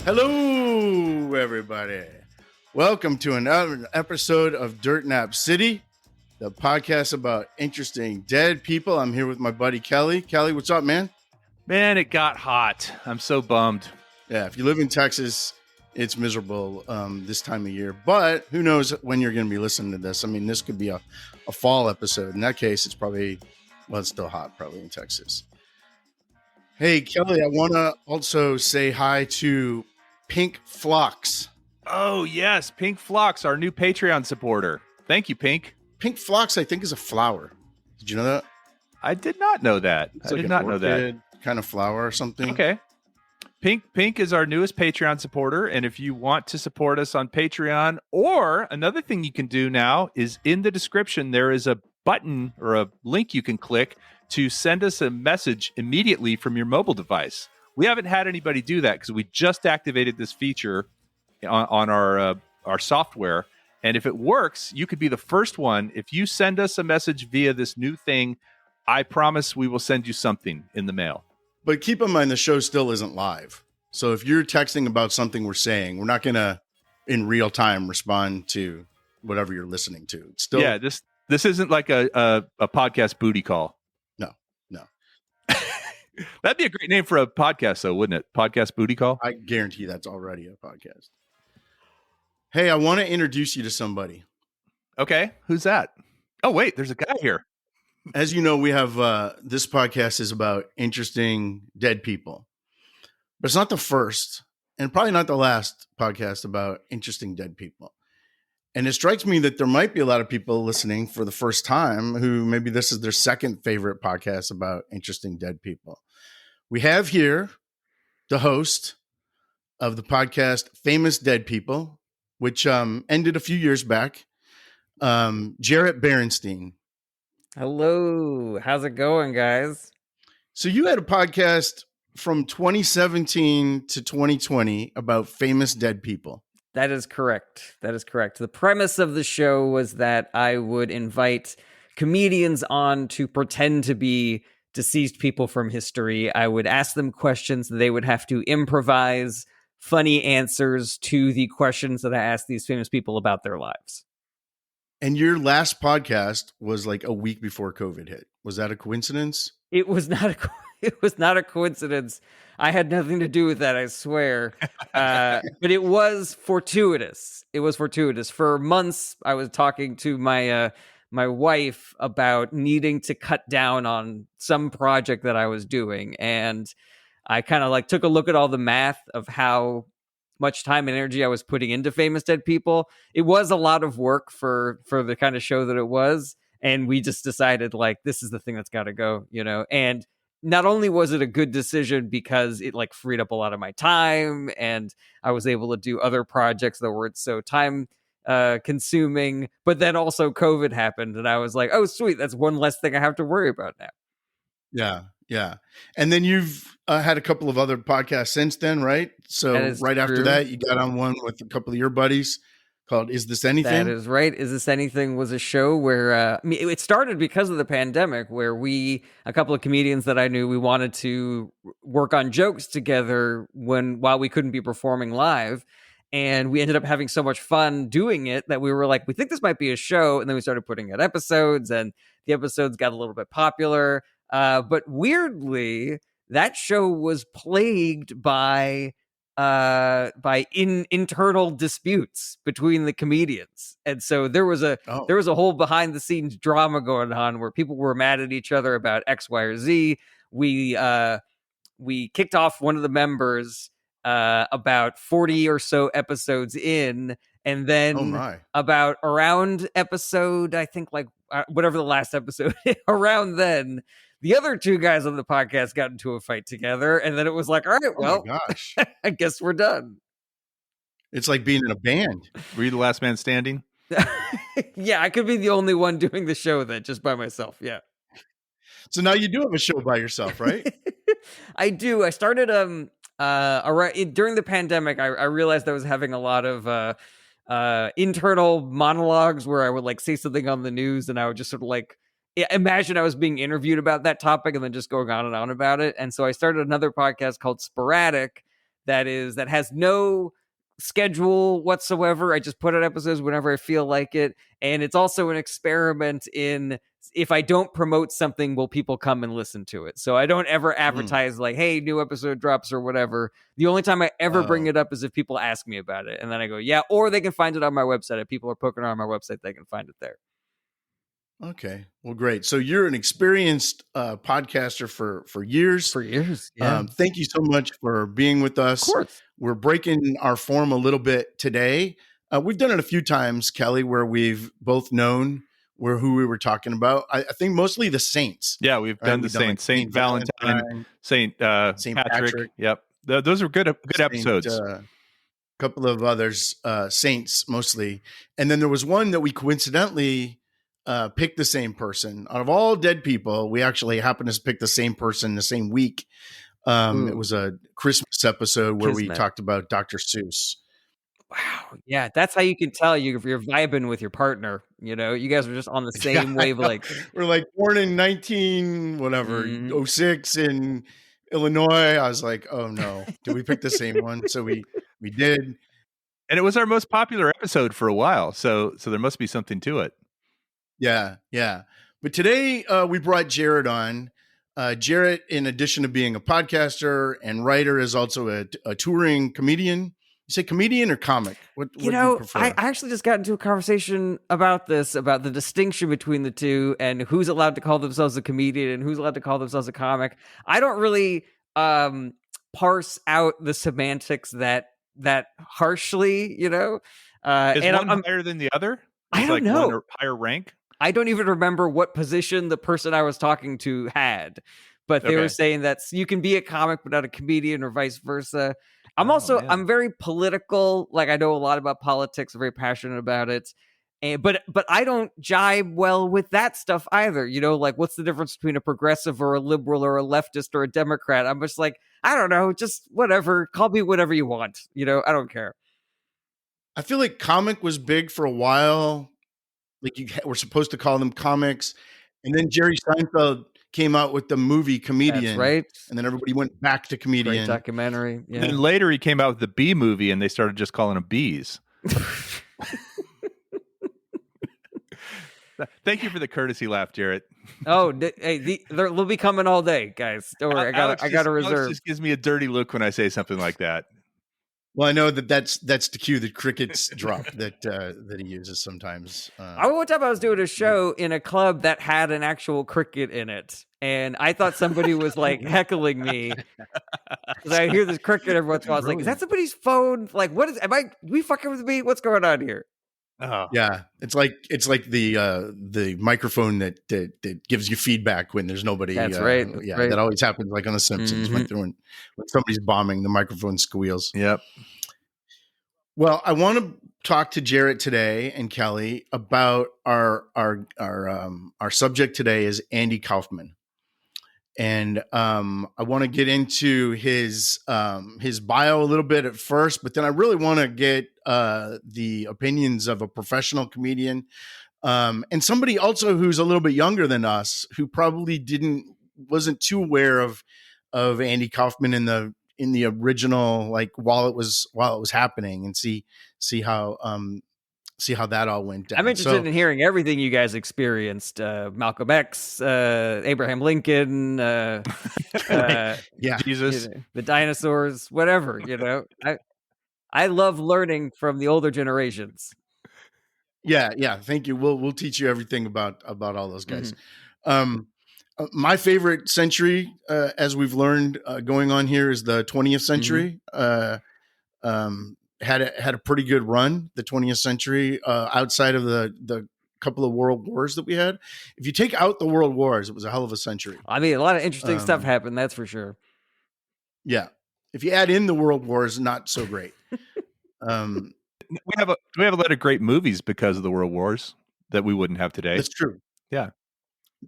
Hello, everybody. Welcome to another episode of Dirt Nap City, the podcast about interesting dead people. I'm here with my buddy Kelly. Kelly, what's up, man? Man, it got hot. I'm so bummed. Yeah, if you live in Texas, it's miserable this time of year. But who knows when you're going to be listening to this? I mean, this could be a fall episode. In that case, it's probably, well, it's still hot probably in Texas. Hey, Kelly, I want to also say hi to Pink Phlox. Oh, yes. Pink Phlox, our new Patreon supporter. Thank you, Pink. Pink Phlox, I think, is a flower. Did you know that? I did not know that. It's I did not know that. Kind of flower or something. Okay. Pink is our newest Patreon supporter. And if you want to support us on Patreon, or another thing you can do now is in the description, there is a button or a link you can click to send us a message immediately from your mobile device. We haven't had anybody do that because we just activated this feature on our software. And if it works, you could be the first one. If you send us a message via this new thing, I promise we will send you something in the mail. But keep in mind, the show still isn't live. So if you're texting about something we're saying, we're not going to, in real time, respond to whatever you're listening to. It's still, yeah, this isn't like a podcast booty call. No. That'd be a great name for a podcast, though, wouldn't it? Podcast booty call? I guarantee that's already a podcast. Hey, I want to introduce you to somebody. Okay, who's that? Oh, wait, there's a guy here. As you know, we have this podcast is about interesting dead people. But it's not the first and probably not the last podcast about interesting dead people. And it strikes me that there might be a lot of people listening for the first time who maybe this is their second favorite podcast about interesting dead people. We have here the host of the podcast Famous Dead People, which ended a few years back, Jarret Berenstein. Hello. How's it going, guys? So you had a podcast from 2017 to 2020 about famous dead people. That is correct. The premise of the show was that I would invite comedians on to pretend to be deceased people from history. I would ask them questions. They would have to improvise funny answers to the questions that I asked these famous people about their lives. And your last podcast was like a week before COVID hit. Was that a coincidence? It was not a coincidence. I had nothing to do with that, I swear. But it was fortuitous. For months, I was talking to my wife about needing to cut down on some project that I was doing. And I kind of like took a look at all the math of how much time and energy I was putting into Famous Dead People. It was a lot of work for the kind of show that it was. And we just decided, like, this is the thing that's got to go, you know? And not only was it a good decision because it like freed up a lot of my time and I was able to do other projects that weren't so time consuming, but then also COVID happened and I was like, oh, sweet. That's one less thing I have to worry about now. Yeah. And then you've had a couple of other podcasts since then, right? So right after that, you got on one with a couple of your buddies called Is This Anything? That is right. Is This Anything was a show where it started because of the pandemic, where a couple of comedians that I knew, we wanted to work on jokes together while we couldn't be performing live. And we ended up having so much fun doing it that we were like, we think this might be a show. And then we started putting out episodes and the episodes got a little bit popular. But weirdly, that show was plagued by internal disputes between the comedians, and so there was a whole behind the scenes drama going on where people were mad at each other about X, Y, or Z. We kicked off one of the members about 40 or so episodes in, and then about around episode, I think like whatever the last episode around then, the other two guys on the podcast got into a fight together, and then it was like, all right, well, gosh. I guess we're done. It's like being in a band. Were you the last man standing? Yeah, I could be the only one doing the show then, just by myself. Yeah. So now you do have a show by yourself, right? I do. I started during the pandemic. I realized I was having a lot of internal monologues where I would like say something on the news, and I would just sort of like imagine I was being interviewed about that topic and then just going on and on about it. And so I started another podcast called Sporadic that has no schedule whatsoever. I just put out episodes whenever I feel like it. And it's also an experiment in, if I don't promote something, will people come and listen to it? So I don't ever advertise like, hey, new episode drops or whatever. The only time I ever bring it up is if people ask me about it. And then I go, yeah, or they can find it on my website. If people are poking around my website, they can find it there. Okay. Well, great. So you're an experienced podcaster for years. For years. Yeah. Thank you so much for being with us. Of course. We're breaking our form a little bit today. We've done it a few times, Kelly, where we've both known who we were talking about. I think mostly the saints. Yeah, we've done the Saints. Like Saint Valentine, Saint Patrick. Yep. Those are good episodes. A couple of others, saints mostly. And then there was one that we coincidentally picked the same person. Out of all dead people, we actually happened to pick the same person the same week. It was a Christmas episode where we talked about Dr. Seuss. Wow. Yeah, that's how you can tell you're vibing with your partner. You know, you guys are just on the same wavelength. We're like born in 06 in Illinois. I was like, oh no, did we pick the same one? So we did. And it was our most popular episode for a while. So there must be something to it. Yeah. But today we brought Jarret on. Jarret, in addition to being a podcaster and writer, is also a touring comedian. You say comedian or comic? What do you prefer? I actually just got into a conversation about the distinction between the two and who's allowed to call themselves a comedian and who's allowed to call themselves a comic. I don't really parse out the semantics that harshly, you know. Is one higher than the other? I don't know. One higher rank? I don't even remember what position the person I was talking to had, but they were saying that you can be a comic but not a comedian or vice versa. I'm very political. Like, I know a lot about politics. I'm very passionate about it. But I don't jibe well with that stuff either. You know, like, what's the difference between a progressive or a liberal or a leftist or a Democrat? I'm just like, I don't know, just whatever. Call me whatever you want. You know, I don't care. I feel like comic was big for a while. Like, we're supposed to call them comics. And then Jerry Seinfeld came out with the movie Comedian. That's right. And then everybody went back to Comedian. Great documentary. Yeah. And then later he came out with the B movie and they started just calling them Bees. Thank you for the courtesy laugh, Jarret. Oh, hey, they'll be coming all day, guys. Don't worry. I got a reserve. Alex just gives me a dirty look when I say something like that. Well, I know that's the cue that crickets drop that he uses sometimes. One time I was doing a show in a club that had an actual cricket in it, and I thought somebody was like heckling me because I hear this cricket every once in a while. I was like, "Is that somebody's phone? Like, what is? We fucking with me? What's going on here?" Oh. Yeah, it's like the microphone that gives you feedback when there's nobody. That's right. Right. That always happens, like on The Simpsons, when somebody's bombing, the microphone squeals. Yep. Well, I want to talk to Jarret today and Kelly about our subject today is Andy Kaufman. And I want to get into his bio a little bit at first, but then I really want to get the opinions of a professional comedian and somebody also who's a little bit younger than us, who probably wasn't too aware of Andy Kaufman in the original, like while it was happening, and see how that all went down. I'm interested in hearing everything you guys experienced. Malcolm X, Abraham Lincoln, Jesus, the dinosaurs, whatever, you know. I love learning from the older generations. Yeah. Thank you. We'll teach you everything about all those guys. My favorite century, as we've learned going on here, is the 20th century. Had a pretty good run, the 20th century, outside of the couple of world wars that we had. If you take out the world wars, it was a hell of a century. I mean, a lot of interesting stuff happened, that's for sure. Yeah. If you add in the world wars, not so great. We have a lot of great movies because of the world wars that we wouldn't have today. That's true. Yeah.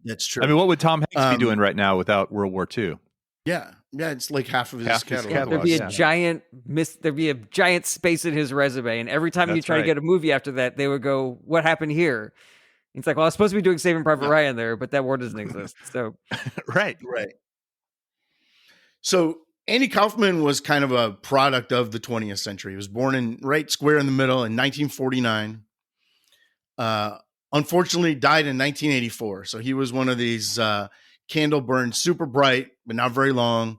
That's true. I mean, what would Tom Hanks be doing right now without World War II? Yeah, it's like half of his catalog. There'd be a giant space in his resume, and every time you try to get a movie after that, they would go, "What happened here?" It's like, well, I was supposed to be doing Saving Private Ryan there, but that war doesn't exist. So, right. So Andy Kaufman was kind of a product of the 20th century. He was born in right square in the middle in 1949. Unfortunately, died in 1984. So he was one of these candle burned super bright, but not very long,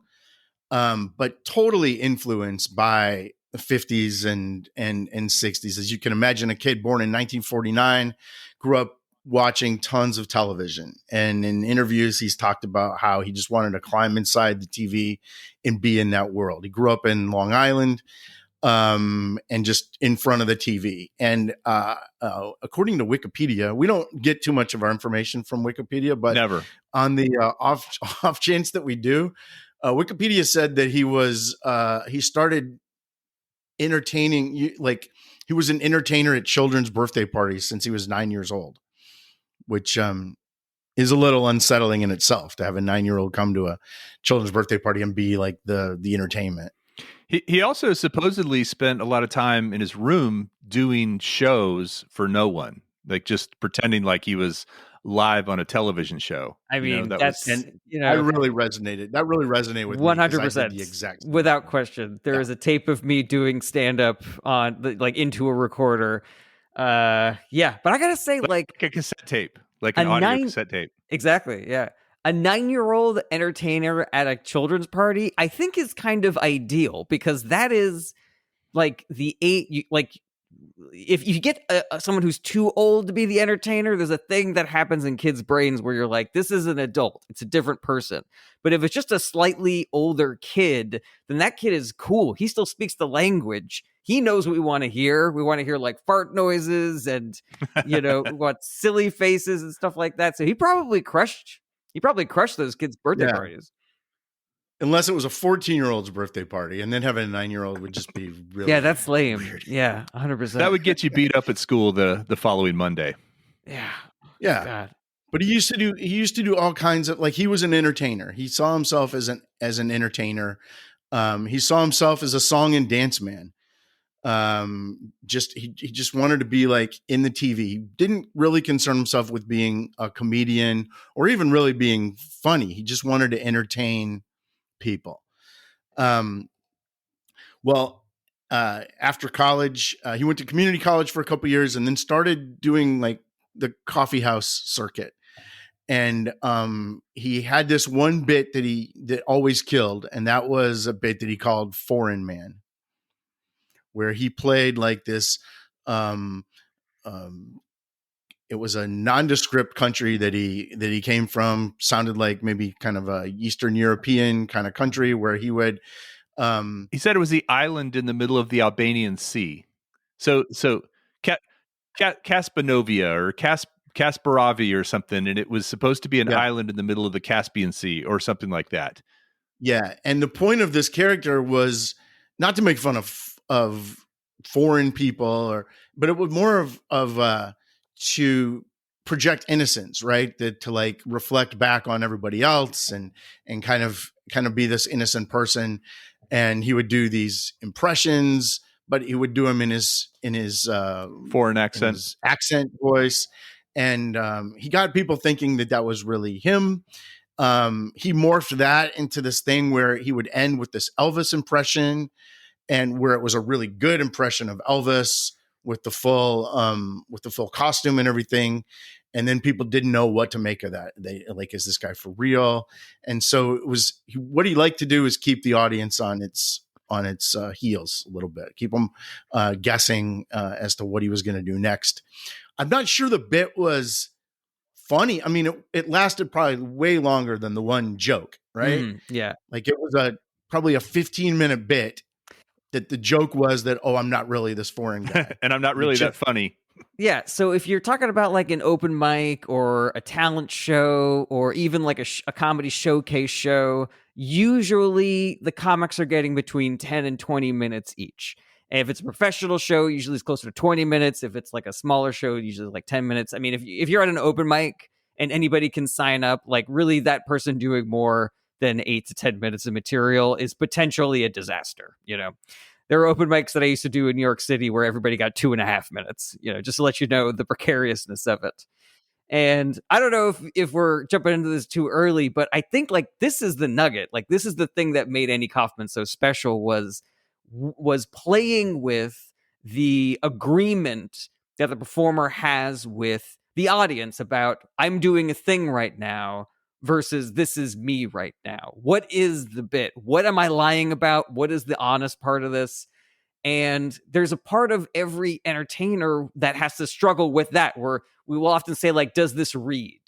but totally influenced by the 50s and 60s. As you can imagine, a kid born in 1949 grew up watching tons of television. And in interviews, he's talked about how he just wanted to climb inside the TV and be in that world. He grew up in Long Island, and just in front of the TV. And according to Wikipedia, we don't get too much of our information from Wikipedia, but Never. On the off chance that we do, Wikipedia said that he started entertaining, like he was an entertainer at children's birthday parties since he was 9 years old, which is a little unsettling in itself to have a 9-year-old come to a children's birthday party and be like the entertainment. He also supposedly spent a lot of time in his room doing shows for no one, like just pretending like he was live on a television show. I mean, That really resonated. That really resonated with 100%. Me the exact without question. There is a tape of me doing stand up on like into a recorder. But I gotta say, like a cassette tape, like an audio cassette tape. Exactly. Yeah. A 9-year-old entertainer at a children's party, I think, is kind of ideal, because that is like the if you get someone who's too old to be the entertainer, there's a thing that happens in kids' brains where you're like, this is an adult, it's a different person. But if it's just a slightly older kid, then that kid is cool. He still speaks the language. He knows what we want to hear. We want to hear like fart noises and, what silly faces and stuff like that. So he probably crushed those kids' birthday parties. Unless it was a 14-year-old's birthday party, and then having a 9-year-old would just be really that's lame. Weird. Yeah, 100%. That would get you beat up at school the following Monday. Yeah. God. But he used to do all kinds of, like, he was an entertainer. He saw himself as an entertainer. He saw himself as a song and dance man. He just wanted to be like in the TV. He didn't really concern himself with being a comedian or even really being funny. He just wanted to entertain people. After college, he went to community college for a couple years and then started doing like the coffee house circuit. And he had this one bit that always killed, and that was a bit that he called Foreign Man, where he played like this. It was a nondescript country that he came from. Sounded like maybe kind of a Eastern European kind of country where he would. He said it was the island in the middle of the Albanian Sea. So Kaspanovia or Kasperavi or something, and it was supposed to be an island in the middle of the Caspian Sea or something like that. Yeah, and the point of this character was not to make fun of foreign people, but it was more of to project innocence, right? That to like reflect back on everybody else and kind of be this innocent person. And he would do these impressions, but he would do them in his foreign accent, his accent voice. And he got people thinking that was really him. He morphed that into this thing where he would end with this Elvis impression, and where it was a really good impression of Elvis with the full costume and everything. And then people didn't know what to make of that. They like, is this guy for real? And so it was what he liked to do is keep the audience on its heels a little bit, keep them guessing as to what he was going to do next. I'm not sure the bit was funny. I mean, it lasted probably way longer than the one joke, right? Yeah. Like it was probably a 15-minute bit that the joke was that, oh, I'm not really this foreign guy. And I'm not really that funny. Yeah. So if you're talking about like an open mic or a talent show or even like a comedy showcase show, usually the comics are getting between 10 and 20 minutes each. And if it's a professional show, usually it's closer to 20 minutes. If it's like a smaller show, usually like 10 minutes. I mean, if you're at an open mic and anybody can sign up, like really that person doing more than 8 to 10 minutes of material is potentially a disaster. There are open mics that I used to do in New York City where everybody got 2.5 minutes, just to let you know the precariousness of it. And I don't know if we're jumping into this too early, but I think like this is the nugget. Like this is the thing that made Andy Kaufman so special was playing with the agreement that the performer has with the audience about I'm doing a thing right now versus this is me right now. What is the bit? What am I lying about? What is the honest part of this? And there's a part of every entertainer that has to struggle with that, where we will often say, like, does this read?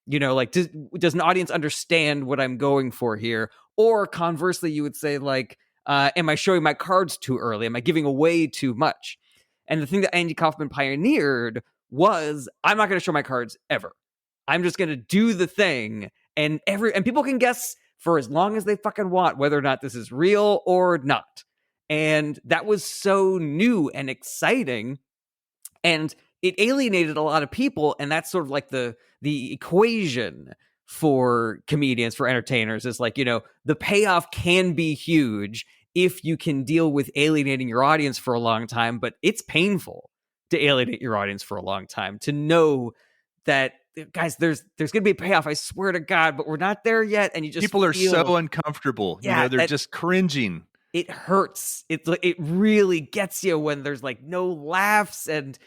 You know, like, does an audience understand what I'm going for here? Or conversely, you would say, like, am I showing my cards too early? Am I giving away too much? And the thing that Andy Kaufman pioneered was, I'm not going to show my cards ever. I'm just going to do the thing. And people can guess for as long as they fucking want whether or not this is real or not. And that was so new and exciting. And it alienated a lot of people. And that's sort of like the equation for comedians, for entertainers, is like, you know, the payoff can be huge if you can deal with alienating your audience for a long time. But it's painful to alienate your audience for a long time, to know that, guys, there's going to be a payoff, I swear to God, but we're not there yet. And you just people are so uncomfortable. Yeah, you know, they're just cringing. It hurts. It really gets you when there's like no laughs. And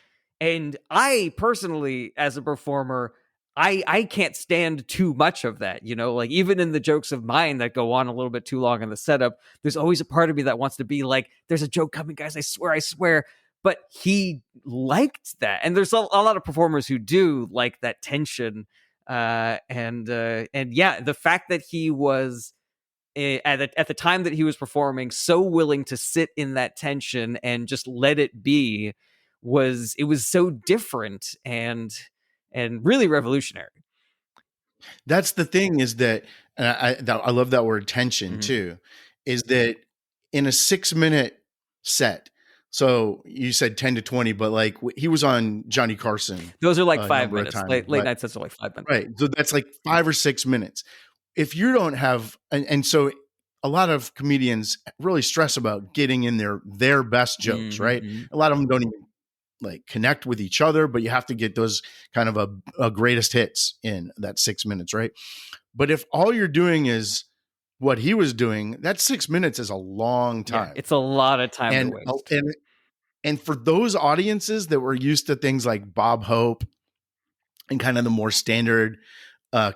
I personally, as a performer, I can't stand too much of that. You know, like even in the jokes of mine that go on a little bit too long in the setup, there's always a part of me that wants to be like, there's a joke coming, guys, I swear. But he liked that. And there's a lot of performers who do like that tension. And yeah, the fact that he was at the time that he was performing so willing to sit in that tension and just let it be was so different and really revolutionary. That's the thing, is that, and I love that word tension too, is that in a 6-minute set, so you said 10 to 20, but like he was on Johnny Carson. Those are like 5 minutes. Late night sets are like 5 minutes. Right. So that's like 5 or 6 minutes. If you don't have, and so a lot of comedians really stress about getting in their best jokes, right? A lot of them don't even like connect with each other, but you have to get those kind of a greatest hits in that 6 minutes, right? But if all you're doing is what he was doing, that 6 minutes is a long time. Yeah, it's a lot of time to waste. And for those audiences that were used to things like Bob Hope and kind of the more standard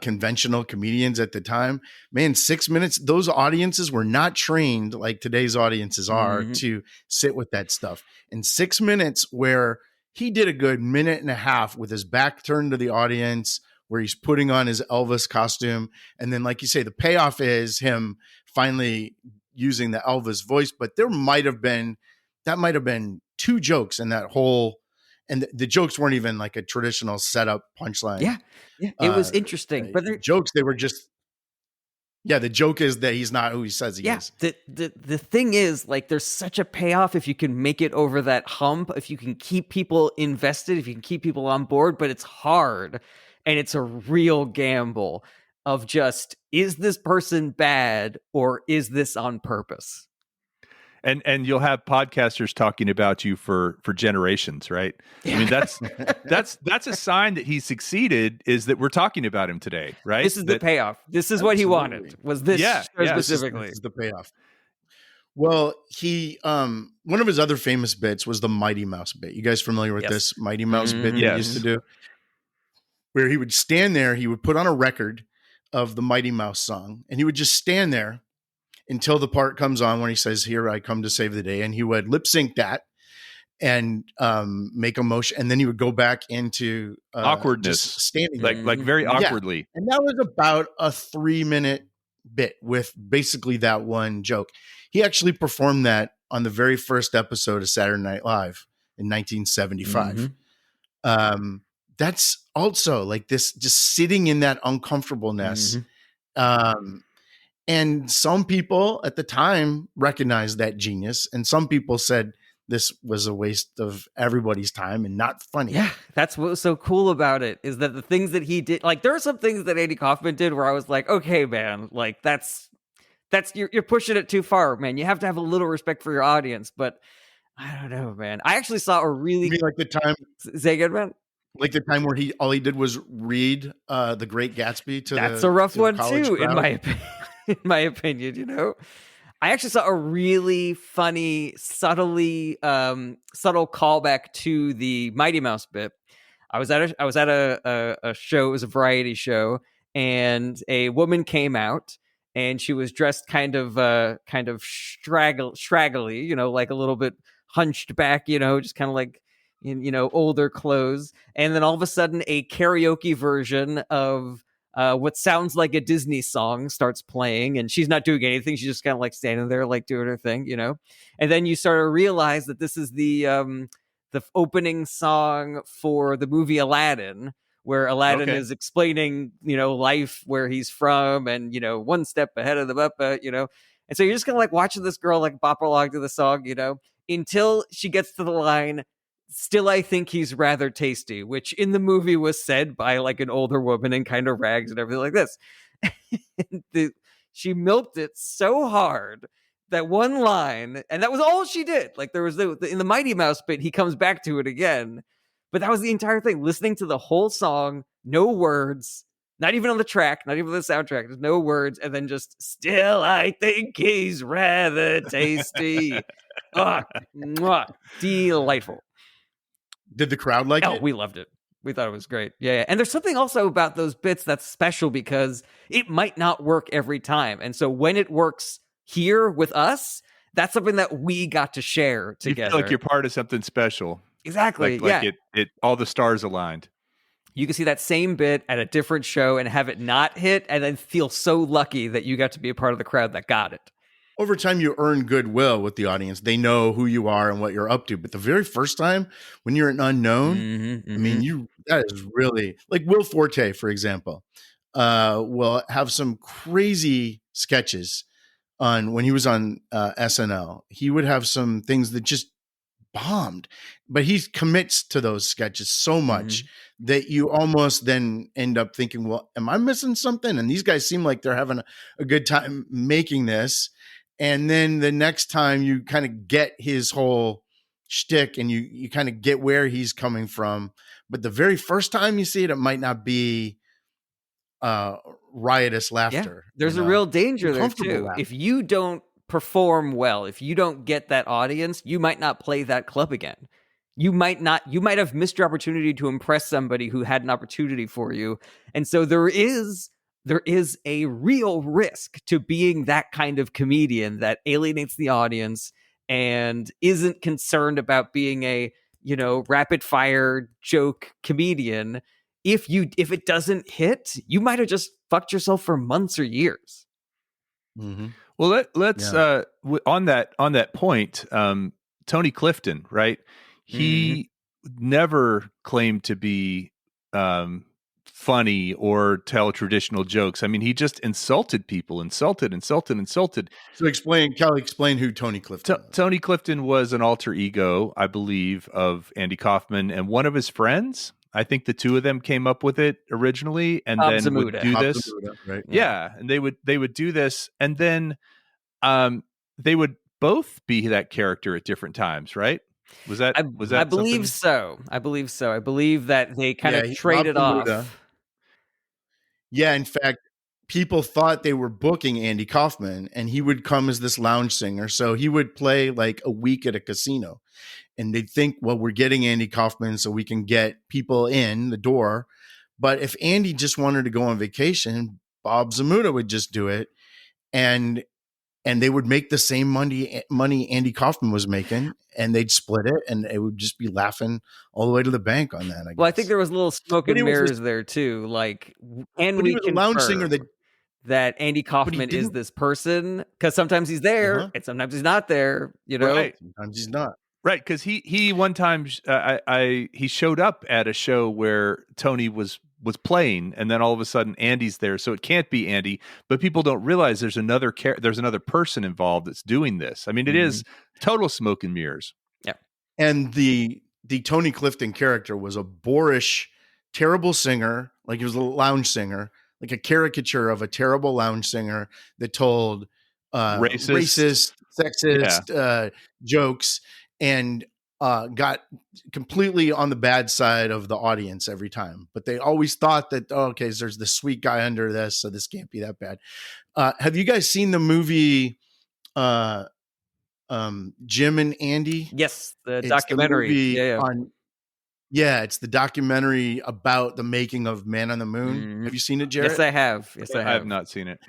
conventional comedians at the time, man, 6 minutes, those audiences were not trained like today's audiences are to sit with that stuff. In 6 minutes, where he did a good minute and a half with his back turned to the audience, where he's putting on his Elvis costume. And then, like you say, the payoff is him finally using the Elvis voice. But that might have been 2 jokes in that whole, and the jokes weren't even like a traditional setup punchline. Yeah. It was interesting. But jokes, they were just, the joke is that he's not who he says he is. The thing is, like, there's such a payoff if you can make it over that hump, if you can keep people invested, if you can keep people on board, but it's hard. And it's a real gamble of just, is this person bad or is this on purpose? And you'll have podcasters talking about you for generations, right? I mean, that's a sign that he succeeded, is that we're talking about him today, right? This is the payoff. This is what he wanted. Was this specifically? This is the payoff. Well, he one of his other famous bits was the Mighty Mouse bit. You guys familiar with this Mighty Mouse bit that he used to do? Where he would stand there, he would put on a record of the Mighty Mouse song, and he would just stand there until the part comes on when he says, "Here I come to save the day," and he would lip sync that and make a motion, and then he would go back into awkwardness, standing like very awkwardly. Yeah. And that was about a 3-minute bit with basically that one joke. He actually performed that on the very first episode of Saturday Night Live in 1975. That's also like this, just sitting in that uncomfortableness. And some people at the time recognized that genius, and some people said this was a waste of everybody's time and not funny. Yeah, that's what was so cool about it, is that the things that he did, like there are some things that Andy Kaufman did where I was like, okay, man, like that's you're pushing it too far, man. You have to have a little respect for your audience. But I don't know, man. I actually saw a really like the time. Say again, man. Like the time where all he did was read The Great Gatsby to That's a rough one college too, crowd. in my opinion. You know, I actually saw a really funny, subtle callback to the Mighty Mouse bit. I was at a show. It was a variety show, and a woman came out, and she was dressed kind of straggly, you know, like a little bit hunched back, you know, just kind of like in, you know, older clothes. And then all of a sudden, a karaoke version of what sounds like a Disney song starts playing, and she's not doing anything. She's just kind of like standing there, like doing her thing, you know. And then you start to realize that this is the opening song for the movie Aladdin, where Aladdin is explaining, you know, life, where he's from, and, you know, one step ahead of the Muppet, you know. And so you're just kind of like watching this girl like bop along to the song, you know, until she gets to the line, "Still, I think he's rather tasty," which in the movie was said by like an older woman in kind of rags and everything like this. She milked it so hard, that one line, and that was all she did. Like there was in the Mighty Mouse bit, he comes back to it again, but that was the entire thing. Listening to the whole song, no words, not even on the track, not even the soundtrack, there's no words, and then just "Still, I think he's rather tasty." Delightful. Did the crowd like it? We loved it. We thought it was great. Yeah. And there's something also about those bits that's special because it might not work every time. And so when it works here with us, that's something that we got to share together. You feel like you're part of something special. Exactly. Like it all the stars aligned. You can see that same bit at a different show and have it not hit, and then feel so lucky that you got to be a part of the crowd that got it. Over time, you earn goodwill with the audience. They know who you are and what you're up to. But the very first time, when you're an unknown, I mean, that is really like Will Forte, for example, will have some crazy sketches on when he was on SNL. He would have some things that just bombed, but he commits to those sketches so much that you almost then end up thinking, well, am I missing something? And these guys seem like they're having a good time making this. And then the next time you kind of get his whole shtick and you kind of get where he's coming from. But the very first time you see it, it might not be riotous laughter. Yeah, there's a real danger there too. If you don't perform well, if you don't get that audience, you might not play that club again. You might have missed your opportunity to impress somebody who had an opportunity for you. And so there is a real risk to being that kind of comedian that alienates the audience and isn't concerned about being a, you know, rapid fire joke comedian. If it doesn't hit, you might have just fucked yourself for months or years. Well, let's on that point, Tony Clifton, right? He never claimed to be funny or tell traditional jokes. I mean, he just insulted people, insulted. So Kelly, explain who Tony Clifton was. Tony Clifton was an alter ego, I believe, of Andy Kaufman and one of his friends. I think the two of them came up with it originally, and Bob then Zamuda. would do this. Zamuda, right? Yeah, and they would do this, and then they would both be that character at different times, right? Was that? I believe so. I believe that they kind of traded off. Yeah, in fact, people thought they were booking Andy Kaufman, and he would come as this lounge singer. So he would play like a week at a casino, and they'd think, well, we're getting Andy Kaufman so we can get people in the door. But if Andy just wanted to go on vacation, Bob Zamuda would just do it, and they would make the same money Andy Kaufman was making, and they'd split it, and it would just be laughing all the way to the bank on that. I guess. Well, I think there was a little smoke and mirrors there too. Like, and we was a lounge singer that Andy Kaufman is this person, because sometimes he's there and sometimes he's not there. You know, right. Sometimes he's not. Right, because he one time he showed up at a show where Tony was playing, and then all of a sudden Andy's there, so it can't be Andy. But people don't realize there's another person involved that's doing this. I mean, it is total smoke and mirrors. Yeah, and the Tony Clifton character was a boorish, terrible singer. Like he was a lounge singer, like a caricature of a terrible lounge singer that told racist, sexist jokes. And got completely on the bad side of the audience every time. But they always thought that, oh, okay, there's this sweet guy under this, so this can't be that bad. Have you guys seen the movie Jim and Andy? Yes, the It's documentary. The movie Yeah. it's the documentary about the making of Man on the Moon. Mhm. Have you seen it, Jarret? Yes, I have. Yes, I I have have. not seen it.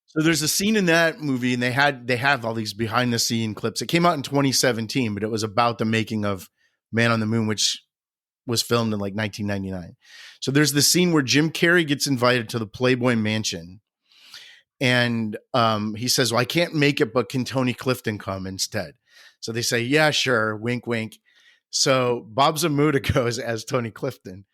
So there's a scene in that movie, and they have all these behind the scene clips. It came out in 2017, but it was about the making of Man on the Moon, which was filmed in like 1999. So there's the scene where Jim Carrey gets invited to the Playboy Mansion, and he says, "Well, I can't make it, but can Tony Clifton come instead?" So they say, "Yeah, sure." Wink, wink. So Bob Zamuda goes as Tony Clifton,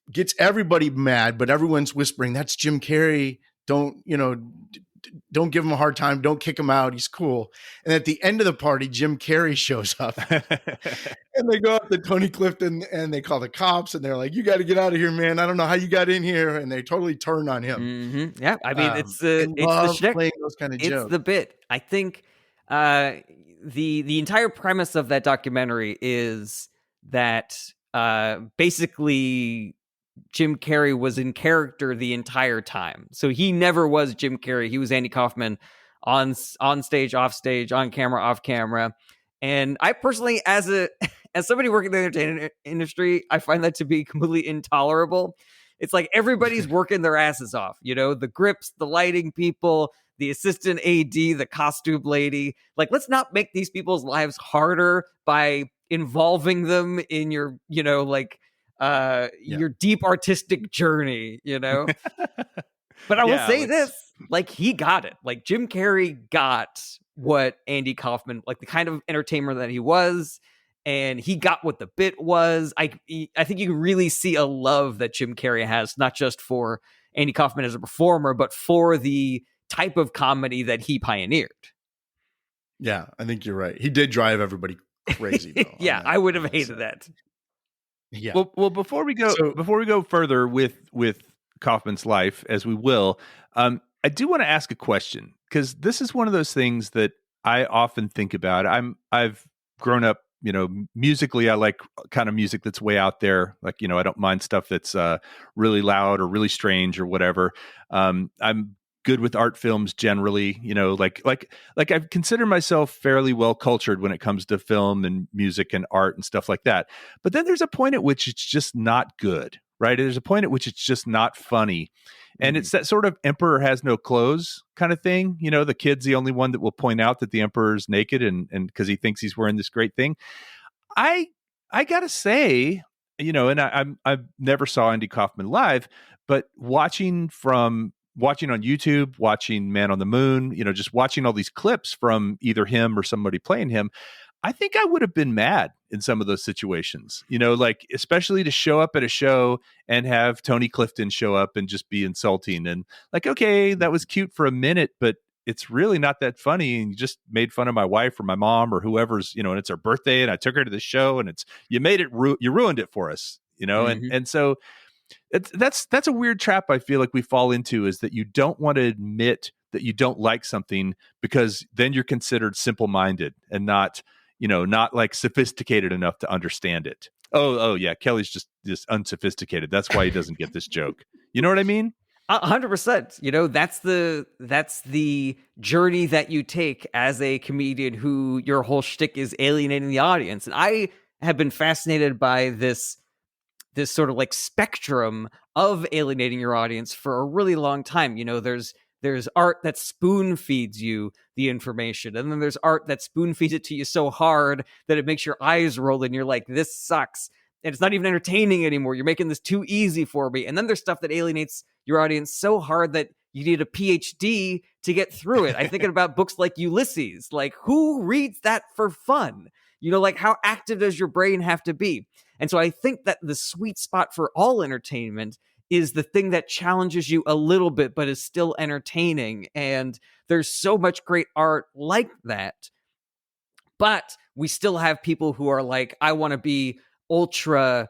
gets everybody mad, but everyone's whispering, "That's Jim Carrey. Don't give him a hard time. Don't kick him out. He's cool." And at the end of the party, Jim Carrey shows up and they go up to Tony Clifton and they call the cops and they're like, "You got to get out of here, man. I don't know how you got in here." And they totally turn on him. Mm-hmm. Yeah. I mean, it's I the love shtick. playing those kind of It's jokes. the bit. I think the entire premise of that documentary is that basically Jim Carrey was in character the entire time. So he never was Jim Carrey. He was Andy Kaufman on stage, off stage, on camera, off camera. And I personally, as somebody working in the entertainment industry, I find that to be completely intolerable. It's like everybody's working their asses off, the grips, the lighting people, the assistant AD, the costume lady. Like, let's not make these people's lives harder by involving them in your, your deep artistic journey, But I will say this, like, he got it. Like, Jim Carrey got what Andy Kaufman, like the kind of entertainer that he was, and he got what the bit was. I think you can really see a love that Jim Carrey has, not just for Andy Kaufman as a performer, but for the type of comedy that he pioneered. Yeah, I think you're right. He did drive everybody crazy, though. Yeah, I would have hated that. Yeah. Well, before we go further with Kaufman's life, as we will, I do want to ask a question, because this is one of those things that I often think about. I've grown up, musically. I like kind of music that's way out there. Like, I don't mind stuff that's really loud or really strange or whatever. I'm good with art films generally, like I consider myself fairly well cultured when it comes to film and music and art and stuff like that. But then there's a point at which it's just not good, right? There's a point at which it's just not funny. And it's that sort of emperor has no clothes kind of thing. The kid's the only one that will point out that the emperor's naked and because he thinks he's wearing this great thing. I gotta say, and I've never saw Andy Kaufman live, but watching on YouTube, watching Man on the Moon, just watching all these clips from either him or somebody playing him, I think I would have been mad in some of those situations, like especially to show up at a show and have Tony Clifton show up and just be insulting and like, okay, that was cute for a minute, but it's really not that funny. And you just made fun of my wife or my mom or whoever's, and it's her birthday and I took her to the show and you ruined it for us, and so that's a weird trap I feel like we fall into, is that you don't want to admit that you don't like something because then you're considered simple-minded and not like sophisticated enough to understand it. Oh yeah, Kelly's just unsophisticated. That's why he doesn't get this joke. You know what I mean? 100%. That's the journey that you take as a comedian who your whole shtick is alienating the audience. And I have been fascinated by this sort of like spectrum of alienating your audience for a really long time. There's art that spoon feeds you the information, and then there's art that spoon feeds it to you so hard that it makes your eyes roll and you're like, this sucks. And it's not even entertaining anymore. You're making this too easy for me. And then there's stuff that alienates your audience so hard that you need a PhD to get through it. I'm thinking about books like Ulysses. Like, who reads that for fun? Like, how active does your brain have to be? And so I think that the sweet spot for all entertainment is the thing that challenges you a little bit, but is still entertaining. And there's so much great art like that. But we still have people who are like, I want to be ultra,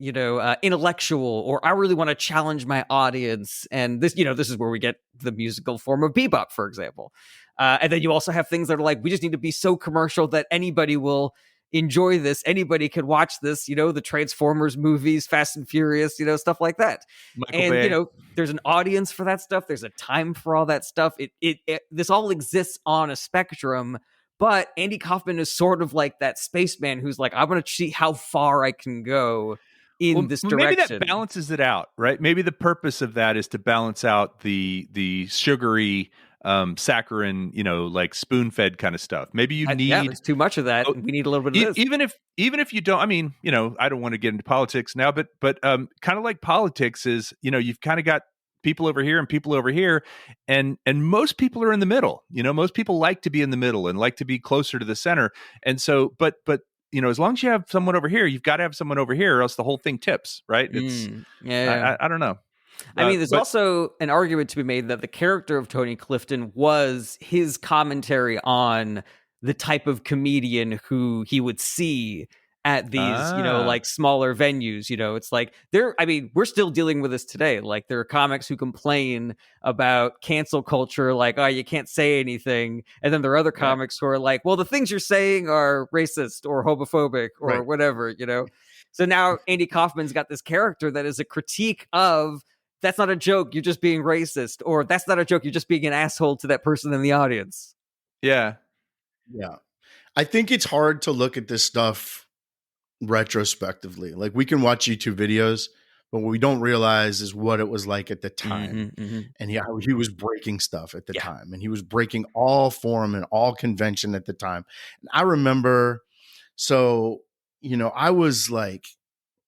intellectual, or I really want to challenge my audience. And this is where we get the musical form of bebop, for example. And then you also have things that are like, we just need to be so commercial that anybody will enjoy this. Anybody could watch this, the Transformers movies, Fast and Furious, stuff like that. Michael And, Bay. there's an audience for that stuff. There's a time for all that stuff. This all exists on a spectrum. But Andy Kaufman is sort of like that spaceman who's like, I want to see how far I can go in this direction. Maybe that balances it out, right? Maybe the purpose of that is to balance out the sugary saccharin, like spoon-fed kind of stuff. Maybe you need there's too much of that. We need a little bit of this. Even if you don't, I mean, I don't want to get into politics now, but kind of like politics is, you've kind of got people over here and people over here, and most people are in the middle. Most people like to be in the middle and like to be closer to the center. And so, but as long as you have someone over here, you've got to have someone over here, or else the whole thing tips, right? It's I don't know. I mean, there's also an argument to be made that the character of Tony Clifton was his commentary on the type of comedian who he would see at these, like smaller venues. It's like we're still dealing with this today. Like, there are comics who complain about cancel culture, like, oh, you can't say anything. And then there are other comics who are like, well, the things you're saying are racist or homophobic or whatever, So now Andy Kaufman's got this character that is a critique of, that's not a joke, you're just being racist, or that's not a joke, you're just being an asshole to that person in the audience. Yeah. I think it's hard to look at this stuff retrospectively. Like, we can watch YouTube videos, but what we don't realize is what it was like at the time, and how he was breaking stuff at the time, and he was breaking all form and all convention at the time. And I remember, I was like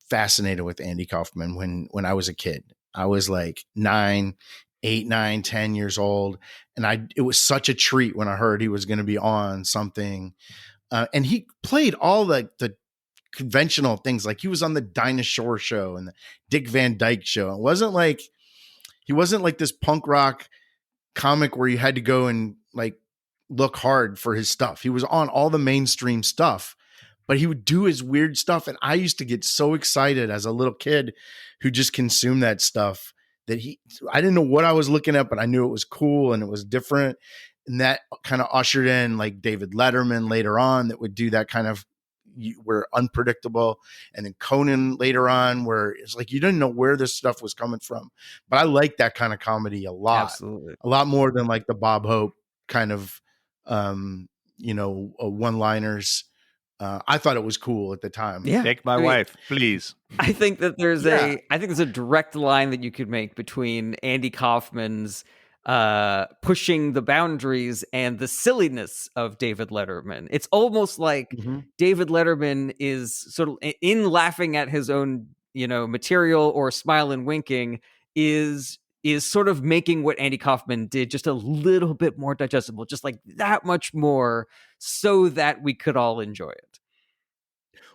fascinated with Andy Kaufman when I was a kid. I was like 8, 9, 10 years old. And it was such a treat when I heard he was going to be on something. And he played all the conventional things. Like, he was on the Dinah Shore show and the Dick Van Dyke show. He wasn't like this punk rock comic where you had to go and like look hard for his stuff. He was on all the mainstream stuff, but he would do his weird stuff. And I used to get so excited as a little kid who just consumed that stuff that I didn't know what I was looking at, but I knew it was cool and it was different. And that kind of ushered in like David Letterman later on, that would do that kind of, were unpredictable. And then Conan later on, where it's like, you didn't know where this stuff was coming from. But I like that kind of comedy a lot. Absolutely. A lot more than like the Bob Hope kind of, one-liners. I thought it was cool at the time. Yeah. Take my wife, please. I think that there's a direct line that you could make between Andy Kaufman's pushing the boundaries and the silliness of David Letterman. It's almost like David Letterman is sort of in laughing at his own, material, or smile and winking, is sort of making what Andy Kaufman did just a little bit more digestible, just like that much more, so that we could all enjoy it.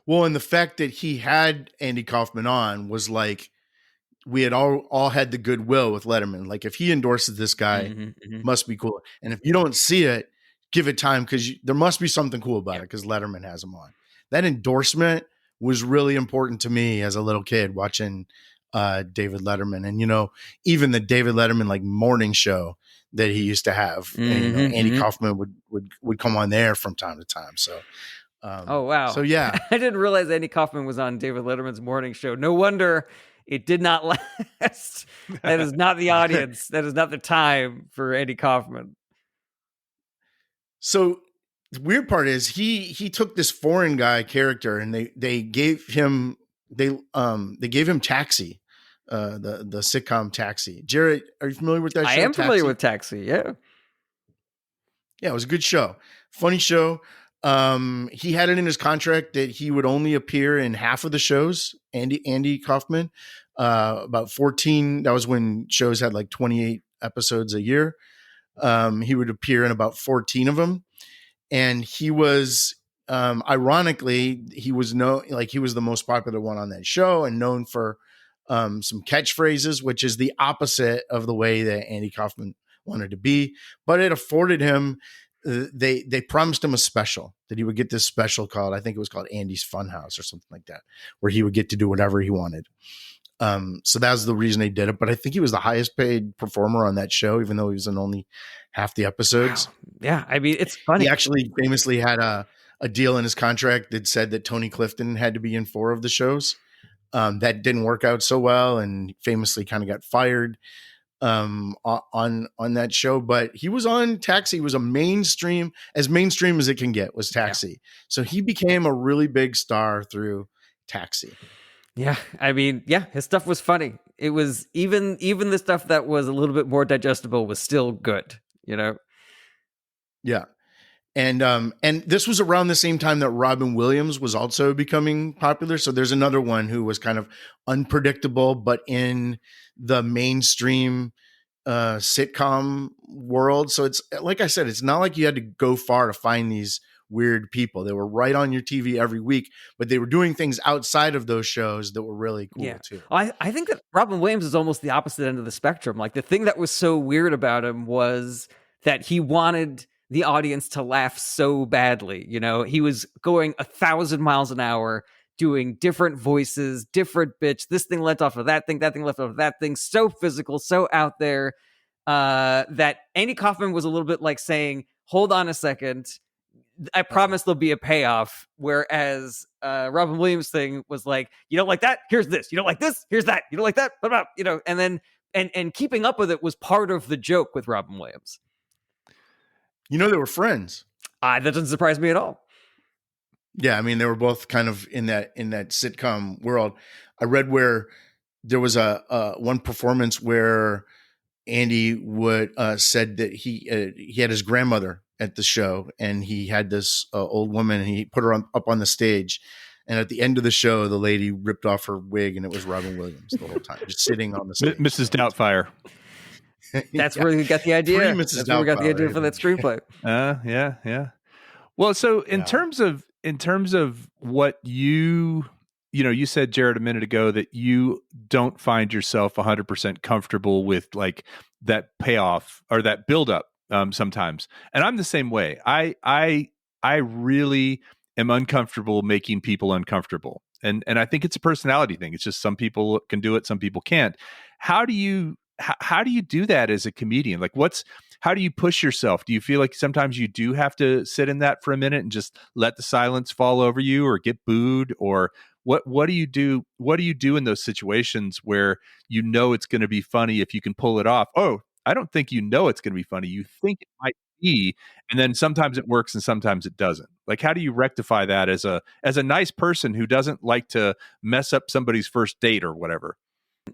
Well, and the fact that he had Andy Kaufman on was like, we had all had the goodwill with Letterman. Like, if he endorses this guy, must be cool. And if you don't see it, give it time, because there must be something cool about it, because Letterman has him on. That endorsement was really important to me as a little kid watching David Letterman. And, even the David Letterman like morning show that he used to have, and, Andy Kaufman would come on there from time to time. So, oh, wow. So, yeah. I didn't realize Andy Kaufman was on David Letterman's morning show. No wonder it did not last. That is not the audience. That is not the time for Andy Kaufman. So the weird part is he took this foreign guy character, and they gave him Taxi, the sitcom Taxi. Jarret, are you familiar with that show? I am familiar with Taxi. Yeah. Yeah, it was a good show. Funny show. He had it in his contract that he would only appear in half of the shows. Andy Kaufman, about 14. That was when shows had like 28 episodes a year. He would appear in about 14 of them. And he was, ironically, he was the most popular one on that show, and known for some catchphrases, which is the opposite of the way that Andy Kaufman wanted to be. But it afforded him they promised him a special, that he would get this special called, I think it was called Andy's Funhouse or something like that, where he would get to do whatever he wanted. So that was the reason they did it. But I think he was the highest paid performer on that show, even though he was in only half the episodes. Wow. Yeah, I mean, it's funny. He actually famously had a deal in his contract that said that Tony Clifton had to be in 4 of the shows. That didn't work out so well, and famously kind of got fired on that show. But he was on Taxi. He was a mainstream as it can get was Taxi. Yeah. So he became a really big star through Taxi. Yeah, I mean, yeah, his stuff was funny. It was even the stuff that was a little bit more digestible was still good, you know? Yeah. And this was around the same time that Robin Williams was also becoming popular. So there's another one who was kind of unpredictable, but in the mainstream sitcom world. So it's, like I said, it's not like you had to go far to find these weird people. They were right on your TV every week, but they were doing things outside of those shows that were really cool too. I think that Robin Williams is almost the opposite end of the spectrum. Like, the thing that was so weird about him was that he wanted the audience to laugh so badly. You know, he was going 1,000 miles an hour, doing different voices, different bits. This thing left off of that thing left off of that thing. So physical, so out there, that Andy Kaufman was a little bit like saying, hold on a second, I promise there'll be a payoff. Whereas Robin Williams' thing was like, you don't like that? Here's this. You don't like this? Here's that. You don't like that? What about, you know, and then, and keeping up with it was part of the joke with Robin Williams. You know, they were friends. That doesn't surprise me at all. Yeah. I mean, they were both kind of in that sitcom world. I read where there was a one performance where Andy would said that he had his grandmother at the show, and he had this old woman, and he put her up on the stage. And at the end of the show, the lady ripped off her wig, and it was Robin Williams the whole time, just sitting on the stage. Mrs. Doubtfire. That's where we got the idea. That's where we got the idea for that screenplay. Yeah. Well, so in terms of what you said, Jarret, a minute ago that you don't find yourself 100% comfortable with like that payoff or that buildup sometimes, and I'm the same way. I really am uncomfortable making people uncomfortable, and I think it's a personality thing. It's just some people can do it, some people can't. How do you do that as a comedian? Like, how do you push yourself? Do you feel like sometimes you do have to sit in that for a minute and just let the silence fall over you, or get booed, or what do you do? What do you do in those situations where you know it's going to be funny if you can pull it off? Oh, I don't think you know it's going to be funny. You think it might be, and then sometimes it works and sometimes it doesn't. Like, how do you rectify that as a nice person who doesn't like to mess up somebody's first date or whatever?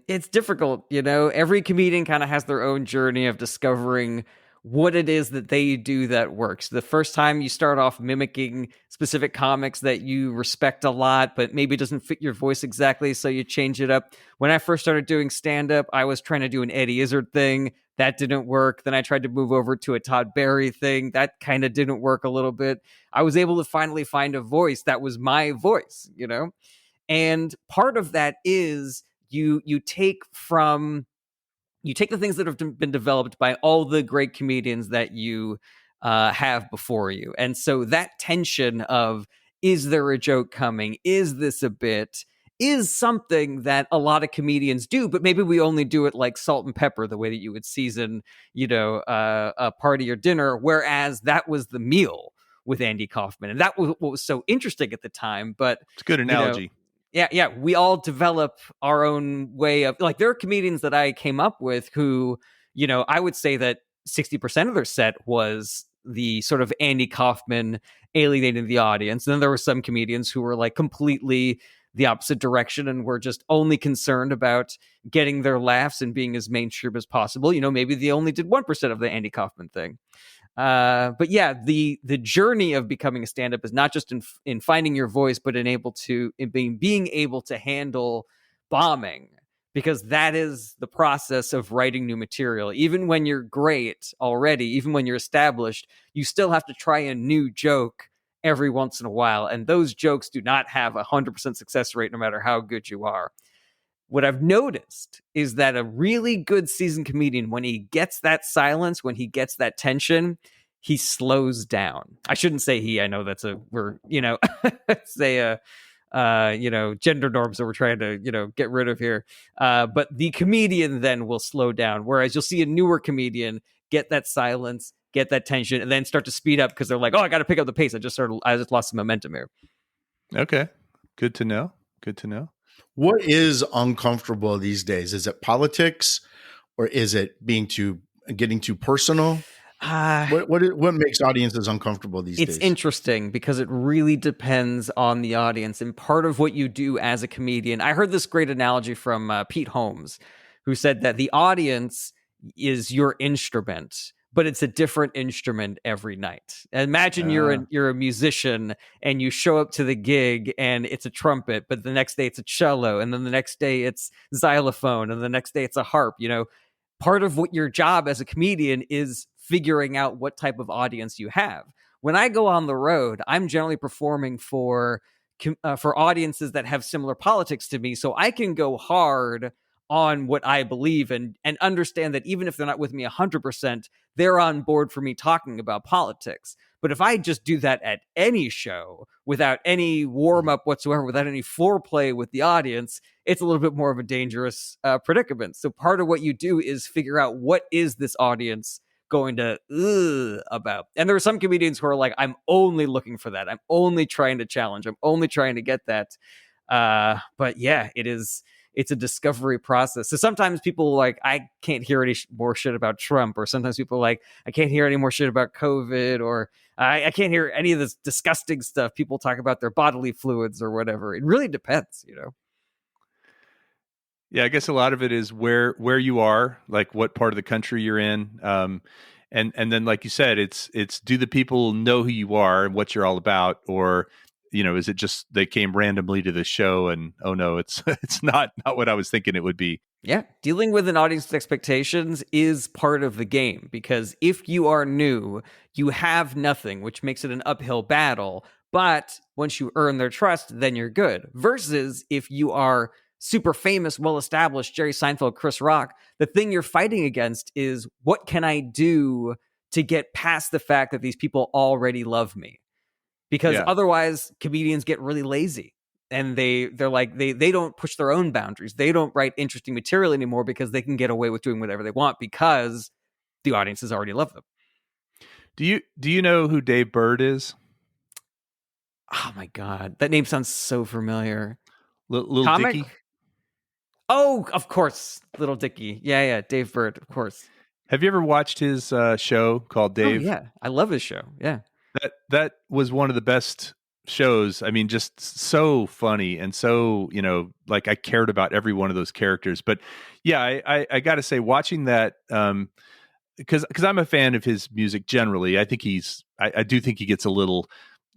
It's difficult, you know. Every comedian kind of has their own journey of discovering what it is that they do that works. The first time you start off mimicking specific comics that you respect a lot, but maybe doesn't fit your voice exactly, so you change it up. When I first started doing stand-up, I was trying to do an Eddie Izzard thing. That didn't work. Then I tried to move over to a Todd Barry thing. That kind of didn't work a little bit. I was able to finally find a voice that was my voice, you know? And part of that is you take the things that have been developed by all the great comedians that you have before you. And so that tension of, is there a joke coming? Is this a bit? Is something that a lot of comedians do, but maybe we only do it like salt and pepper, the way that you would season, a party or dinner, whereas that was the meal with Andy Kaufman. And that was what was so interesting at the time. But it's a good analogy. Yeah. We all develop our own way of, like, there are comedians that I came up with who, I would say that 60% of their set was the sort of Andy Kaufman alienating the audience. And then there were some comedians who were like completely the opposite direction and were just only concerned about getting their laughs and being as mainstream as possible. Maybe they only did 1% of the Andy Kaufman thing. But yeah, the journey of becoming a stand-up is not just in finding your voice, but in being able to handle bombing, because that is the process of writing new material. Even when you're great already, even when you're established, you still have to try a new joke every once in a while. And those jokes do not have 100% success rate, no matter how good you are. What I've noticed is that a really good seasoned comedian, when he gets that silence, when he gets that tension, he slows down. I shouldn't say he. I know that's say gender norms that we're trying to, get rid of here. But the comedian then will slow down, whereas you'll see a newer comedian get that silence, get that tension, and then start to speed up because they're like, oh, I got to pick up the pace. I just lost some momentum here. Okay. Good to know. Good to know. What is uncomfortable these days? Is it politics, or is it getting too personal? What makes audiences uncomfortable these days? It's interesting because it really depends on the audience and part of what you do as a comedian. I heard this great analogy from Pete Holmes, who said that the audience is your instrument, but it's a different instrument every night. Imagine you're a musician and you show up to the gig and it's a trumpet, but the next day it's a cello, and then the next day it's xylophone, and the next day it's a harp. Part of what your job as a comedian is figuring out what type of audience you have. When I go on the road, I'm generally performing for audiences that have similar politics to me, so I can go hard on what I believe and understand that even if they're not with me 100%, they're on board for me talking about politics. But if I just do that at any show without any warm-up whatsoever, without any foreplay with the audience, it's a little bit more of a dangerous predicament. So part of what you do is figure out what is this audience going to about. And there are some comedians who are like, I'm only looking for that. I'm only trying to challenge. I'm only trying to get that. But yeah, it's a discovery process. So sometimes people like, I can't hear any more shit about Trump, or sometimes people like, I can't hear any more shit about COVID, or I can't hear any of this disgusting stuff. People talk about their bodily fluids or whatever. It really depends, Yeah, I guess a lot of it is where you are, like what part of the country you're in. And then like you said, it's do the people know who you are and what you're all about, or is it just they came randomly to the show and oh no, it's not what I was thinking it would be. Yeah, dealing with an audience's expectations is part of the game, because if you are new, you have nothing, which makes it an uphill battle. But once you earn their trust, then you're good. Versus if you are super famous, well-established, Jerry Seinfeld, Chris Rock, the thing you're fighting against is, what can I do to get past the fact that these people already love me? Because otherwise comedians get really lazy and they're like, they don't push their own boundaries. They don't write interesting material anymore because they can get away with doing whatever they want because the audiences already love them. Do you know who Dave Bird is? Oh my God. That name sounds so familiar. Little Comic? Dicky? Oh, of course. Little Dicky. Yeah. Dave Bird, of course. Have you ever watched his show called Dave? Oh, yeah. I love his show. Yeah. That was one of the best shows. I mean, just so funny and so, like I cared about every one of those characters. But yeah, I got to say, watching that, because I'm a fan of his music generally. I think I do think he gets a little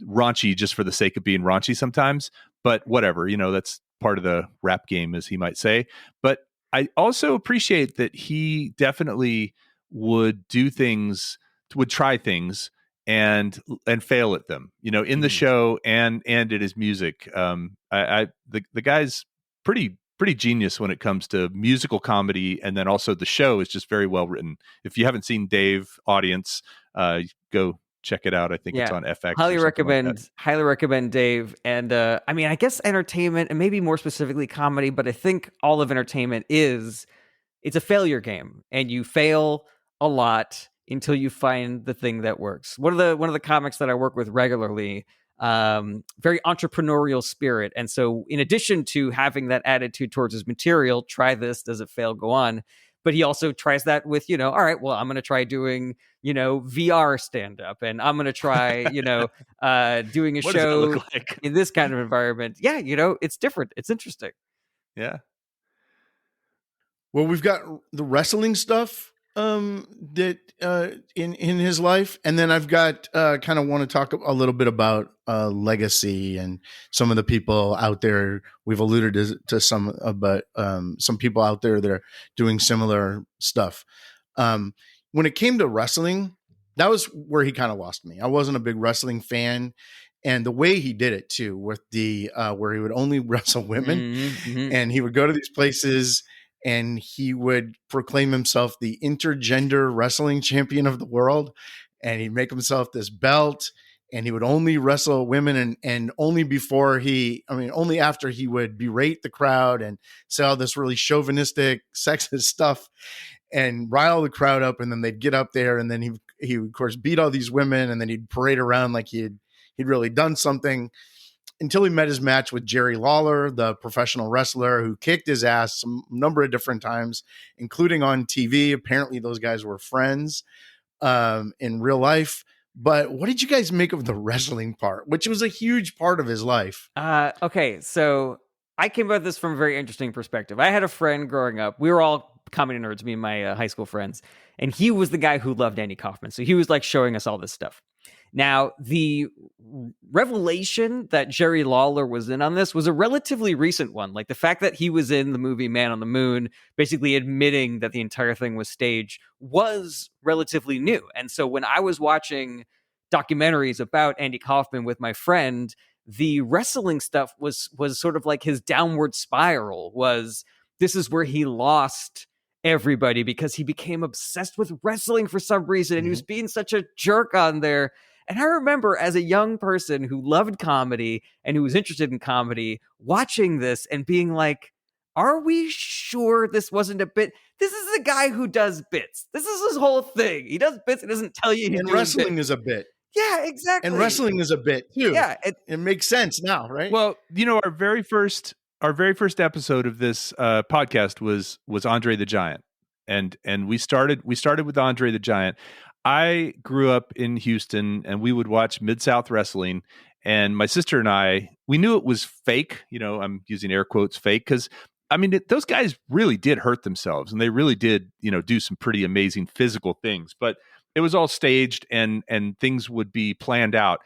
raunchy just for the sake of being raunchy sometimes. But whatever, that's part of the rap game, as he might say. But I also appreciate that he definitely would try things and fail at them, in the show and in his music. The guy's pretty genius when it comes to musical comedy, and then also the show is just very well written. If you haven't seen Dave, audience, go check it out. I think it's on FX. Highly recommend Dave. And I guess entertainment, and maybe more specifically comedy, but I think all of entertainment it's a failure game, and you fail a lot until you find the thing that works. One of the comics that I work with regularly, very entrepreneurial spirit. And so in addition to having that attitude towards his material, try this, does it fail, go on. But he also tries that with, all right, well, I'm going to try doing, VR stand-up, and I'm going to try, doing a what show does it look like? in this kind of environment. Yeah, it's different. It's interesting. Yeah. Well, we've got the wrestling stuff that in his life, and then I've got kind of want to talk a little bit about legacy and some of the people out there. We've alluded to some, but some people out there that are doing similar stuff. When it came to wrestling, that was where he kind of lost me. I wasn't a big wrestling fan, and the way he did it too, with the where he would only wrestle women, and he would go to these places and he would proclaim himself the intergender wrestling champion of the world. and he'd make himself this belt, and he would only wrestle women, and only only after he would berate the crowd and say all this really chauvinistic, sexist stuff and rile the crowd up. And then they'd get up there, and then he would, of course, beat all these women, and then he'd parade around like he'd really done something, until he met his match with Jerry Lawler, the professional wrestler who kicked his ass a number of different times, including on TV. Apparently those guys were friends in real life. But what did you guys make of the wrestling part, which was a huge part of his life? Okay, so I came about this from a very interesting perspective. I had a friend growing up. We were all comedy nerds, me and my high school friends. And he was the guy who loved Andy Kaufman. So he was like showing us all this stuff. Now, the revelation that Jerry Lawler was in on this was a relatively recent one. Like the fact that he was in the movie Man on the Moon, basically admitting that the entire thing was staged, was relatively new. And so when I was watching documentaries about Andy Kaufman with my friend, the wrestling stuff was sort of like his downward spiral. This is where he lost everybody because he became obsessed with wrestling for some reason, and he was being such a jerk on there. And I remember as a young person who loved comedy and who was interested in comedy, watching this and being like, are we sure this wasn't a bit? This is a guy who does bits. This is his whole thing. He does bits. He doesn't tell you he's and doing wrestling bits. is a bit. Yeah, exactly. And wrestling is a bit too. Yeah. It makes sense now, right? Well, our very first episode of this podcast was Andre the Giant. And we started with Andre the Giant. I grew up in Houston, and we would watch Mid-South Wrestling. And my sister and I, we knew it was fake. I'm using air quotes, fake, because those guys really did hurt themselves, and they really did, do some pretty amazing physical things. But it was all staged, and things would be planned out.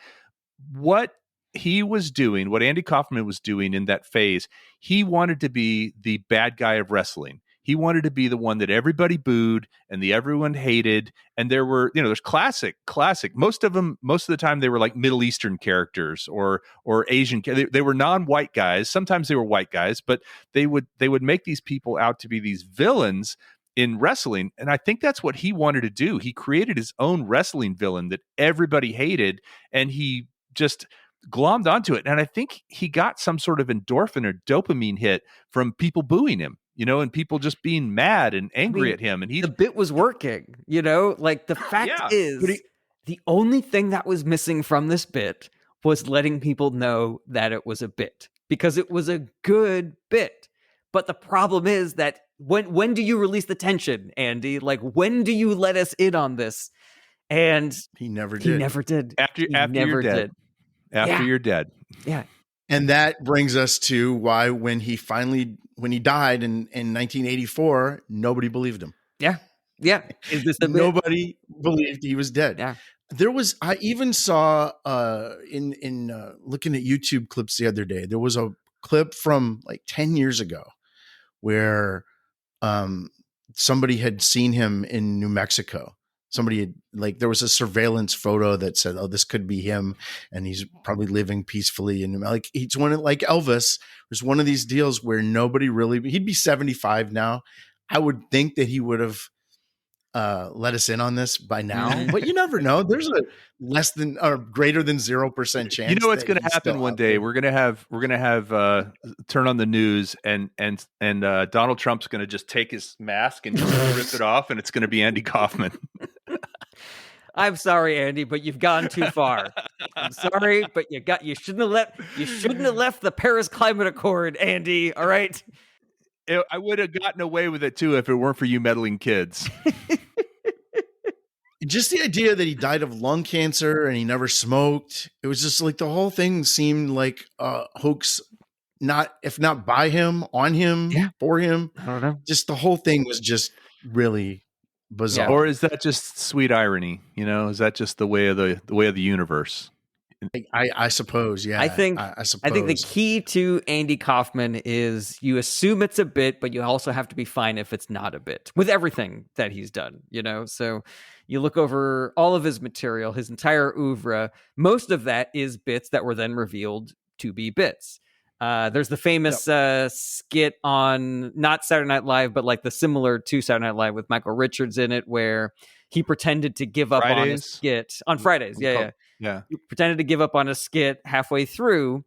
What he was doing, what Andy Kaufman was doing in that phase, he wanted to be the bad guy of wrestling. He wanted to be the one that everybody booed and everyone hated. And there were, there's classic. Most of the time they were like Middle Eastern characters or Asian. They were non-white guys. Sometimes they were white guys, but they would make these people out to be these villains in wrestling. And I think that's what he wanted to do. He created his own wrestling villain that everybody hated, and he just glommed onto it. And I think he got some sort of endorphin or dopamine hit from people booing him, and people just being mad and angry at him. And the bit was working, like the fact is the only thing that was missing from this bit was letting people know that it was a bit, because it was a good bit. But the problem is that when do you release the tension, Andy? Like, when do you let us in on this? And he never did. He never did. After you're dead. After you're dead. Yeah. And that brings us to why when he died in 1984, nobody believed him. Yeah. Yeah. Is this nobody believed he was dead. Yeah. I even saw in looking at YouTube clips the other day, there was a clip from like 10 years ago where somebody had seen him in New Mexico. Somebody had, there was a surveillance photo that said, "Oh, this could be him, and he's probably living peacefully." And he's one of, like Elvis. There's one of these deals where nobody really. He'd be 75 now. I would think that he would have let us in on this by now, but you never know. There's a less than or greater than 0% chance. You know what's going to happen one day? We're going to have turn on the news, and Donald Trump's going to just take his mask and just rip it off, and it's going to be Andy Kaufman. I'm sorry, Andy, but you've gone too far. I'm sorry, but you shouldn't have left the Paris Climate Accord, Andy. All right. I would have gotten away with it too if it weren't for you meddling kids. Just the idea that he died of lung cancer and he never smoked. It was just like the whole thing seemed like a hoax, if not by him, on him, for him. I don't know. Just the whole thing was just really bizarre. Or is that just sweet irony? Is that just the way of the universe? I suppose, yeah. I think the key to Andy Kaufman is you assume it's a bit, but you also have to be fine if it's not a bit with everything that he's done, So you look over all of his material, his entire oeuvre, most of that is bits that were then revealed to be bits. There's the famous skit on not Saturday Night Live, but like the similar to Saturday Night Live with Michael Richards in it, where he pretended to give up on a Fridays? skit on Fridays. Yeah. Yeah. He pretended to give up on a skit halfway through.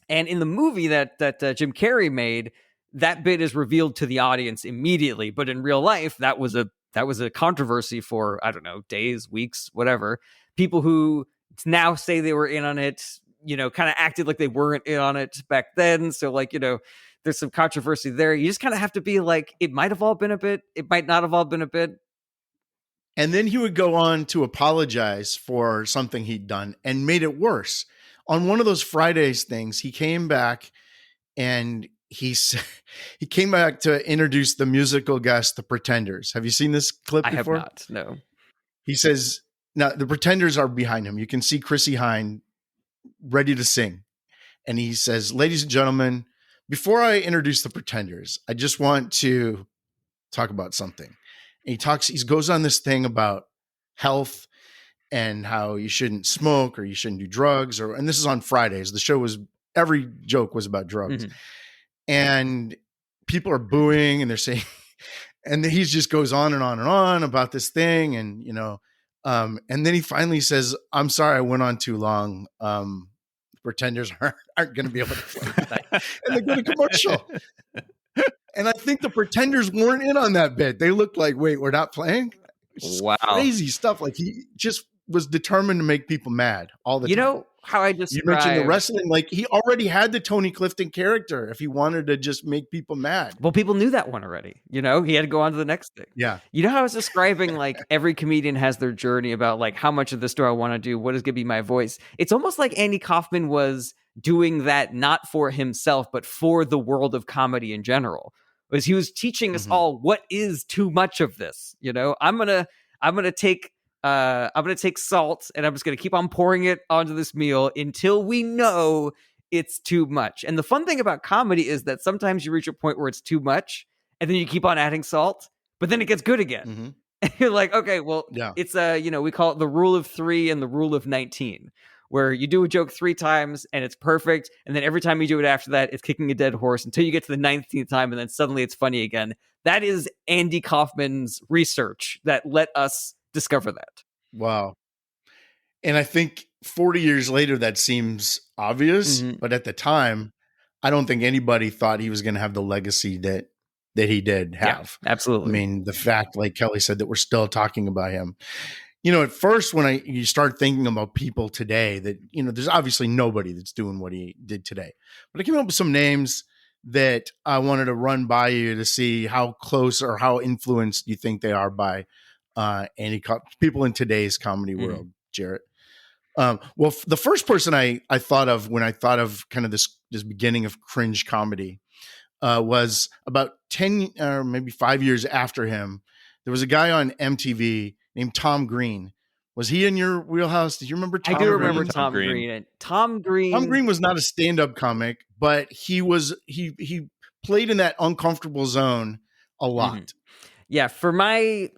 And in the movie that Jim Carrey made, that bit is revealed to the audience immediately. But in real life, that was a controversy for, I don't know, days, weeks, whatever. People who now say they were in on it, kind of acted like they weren't in on it back then. So like, there's some controversy there. You just kind of have to be like, it might have all been a bit. It might not have all been a bit. And then he would go on to apologize for something he'd done and made it worse. On one of those Fridays things, he came back and he came back to introduce the musical guest, the Pretenders. Have you seen this clip before? I have not, no. He says, now the Pretenders are behind him. You can see Chrissy Hine ready to sing. And he says, ladies and gentlemen, before I introduce the Pretenders, I just want to talk about something. And he goes on this thing about health and how you shouldn't smoke or you shouldn't do drugs, and this is on Fridays. The show every joke was about drugs. Mm-hmm. And people are booing and they're saying, and then he just goes on and on and on about this thing. And, and then he finally says, I'm sorry, I went on too long. Pretenders aren't going to be able to play tonight. And they go to commercial. And I think the Pretenders weren't in on that bit. They looked like, wait, we're not playing? Wow. Crazy stuff. Like he just was determined to make people mad all the time. You know how I just You mentioned the wrestling, like he already had the Tony Clifton character if he wanted to just make people mad. Well, people knew that one already. He had to go on to the next thing. Yeah. You know how I was describing like every comedian has their journey about like how much of this do I want to do? What is going to be my voice? It's almost like Andy Kaufman was doing that not for himself, but for the world of comedy in general. Was he was teaching us all what is too much of this. I'm gonna take salt and I'm just gonna keep on pouring it onto this meal until we know it's too much. And the fun thing about comedy is that sometimes you reach a point where it's too much and then you keep on adding salt, but then it gets good again. Mm-hmm. And you're like, okay, well, it's we call it the rule of 3 and the rule of 19. Where you do a joke 3 times and it's perfect. And then every time you do it after that, it's kicking a dead horse until you get to the 19th time. And then suddenly it's funny again. That is Andy Kaufman's research that let us discover that. Wow. And I think 40 years later, that seems obvious. Mm-hmm. But at the time, I don't think anybody thought he was going to have the legacy that he did have. Yeah, absolutely. I mean, the fact, like Kelly said, that we're still talking about him. At first, when you start thinking about people today that, there's obviously nobody that's doing what he did today. But I came up with some names that I wanted to run by you to see how close or how influenced you think they are by people in today's comedy world, Jarret. Well, the first person I thought of when I thought of kind of this beginning of cringe comedy was about 10 or maybe 5 years after him. There was a guy on MTV named Tom Green. Was he in your wheelhouse? Did you remember Tom Green? I do remember Tom Green. Tom Green was not a stand-up comic, but he played in that uncomfortable zone a lot. Mm-hmm. Yeah, for my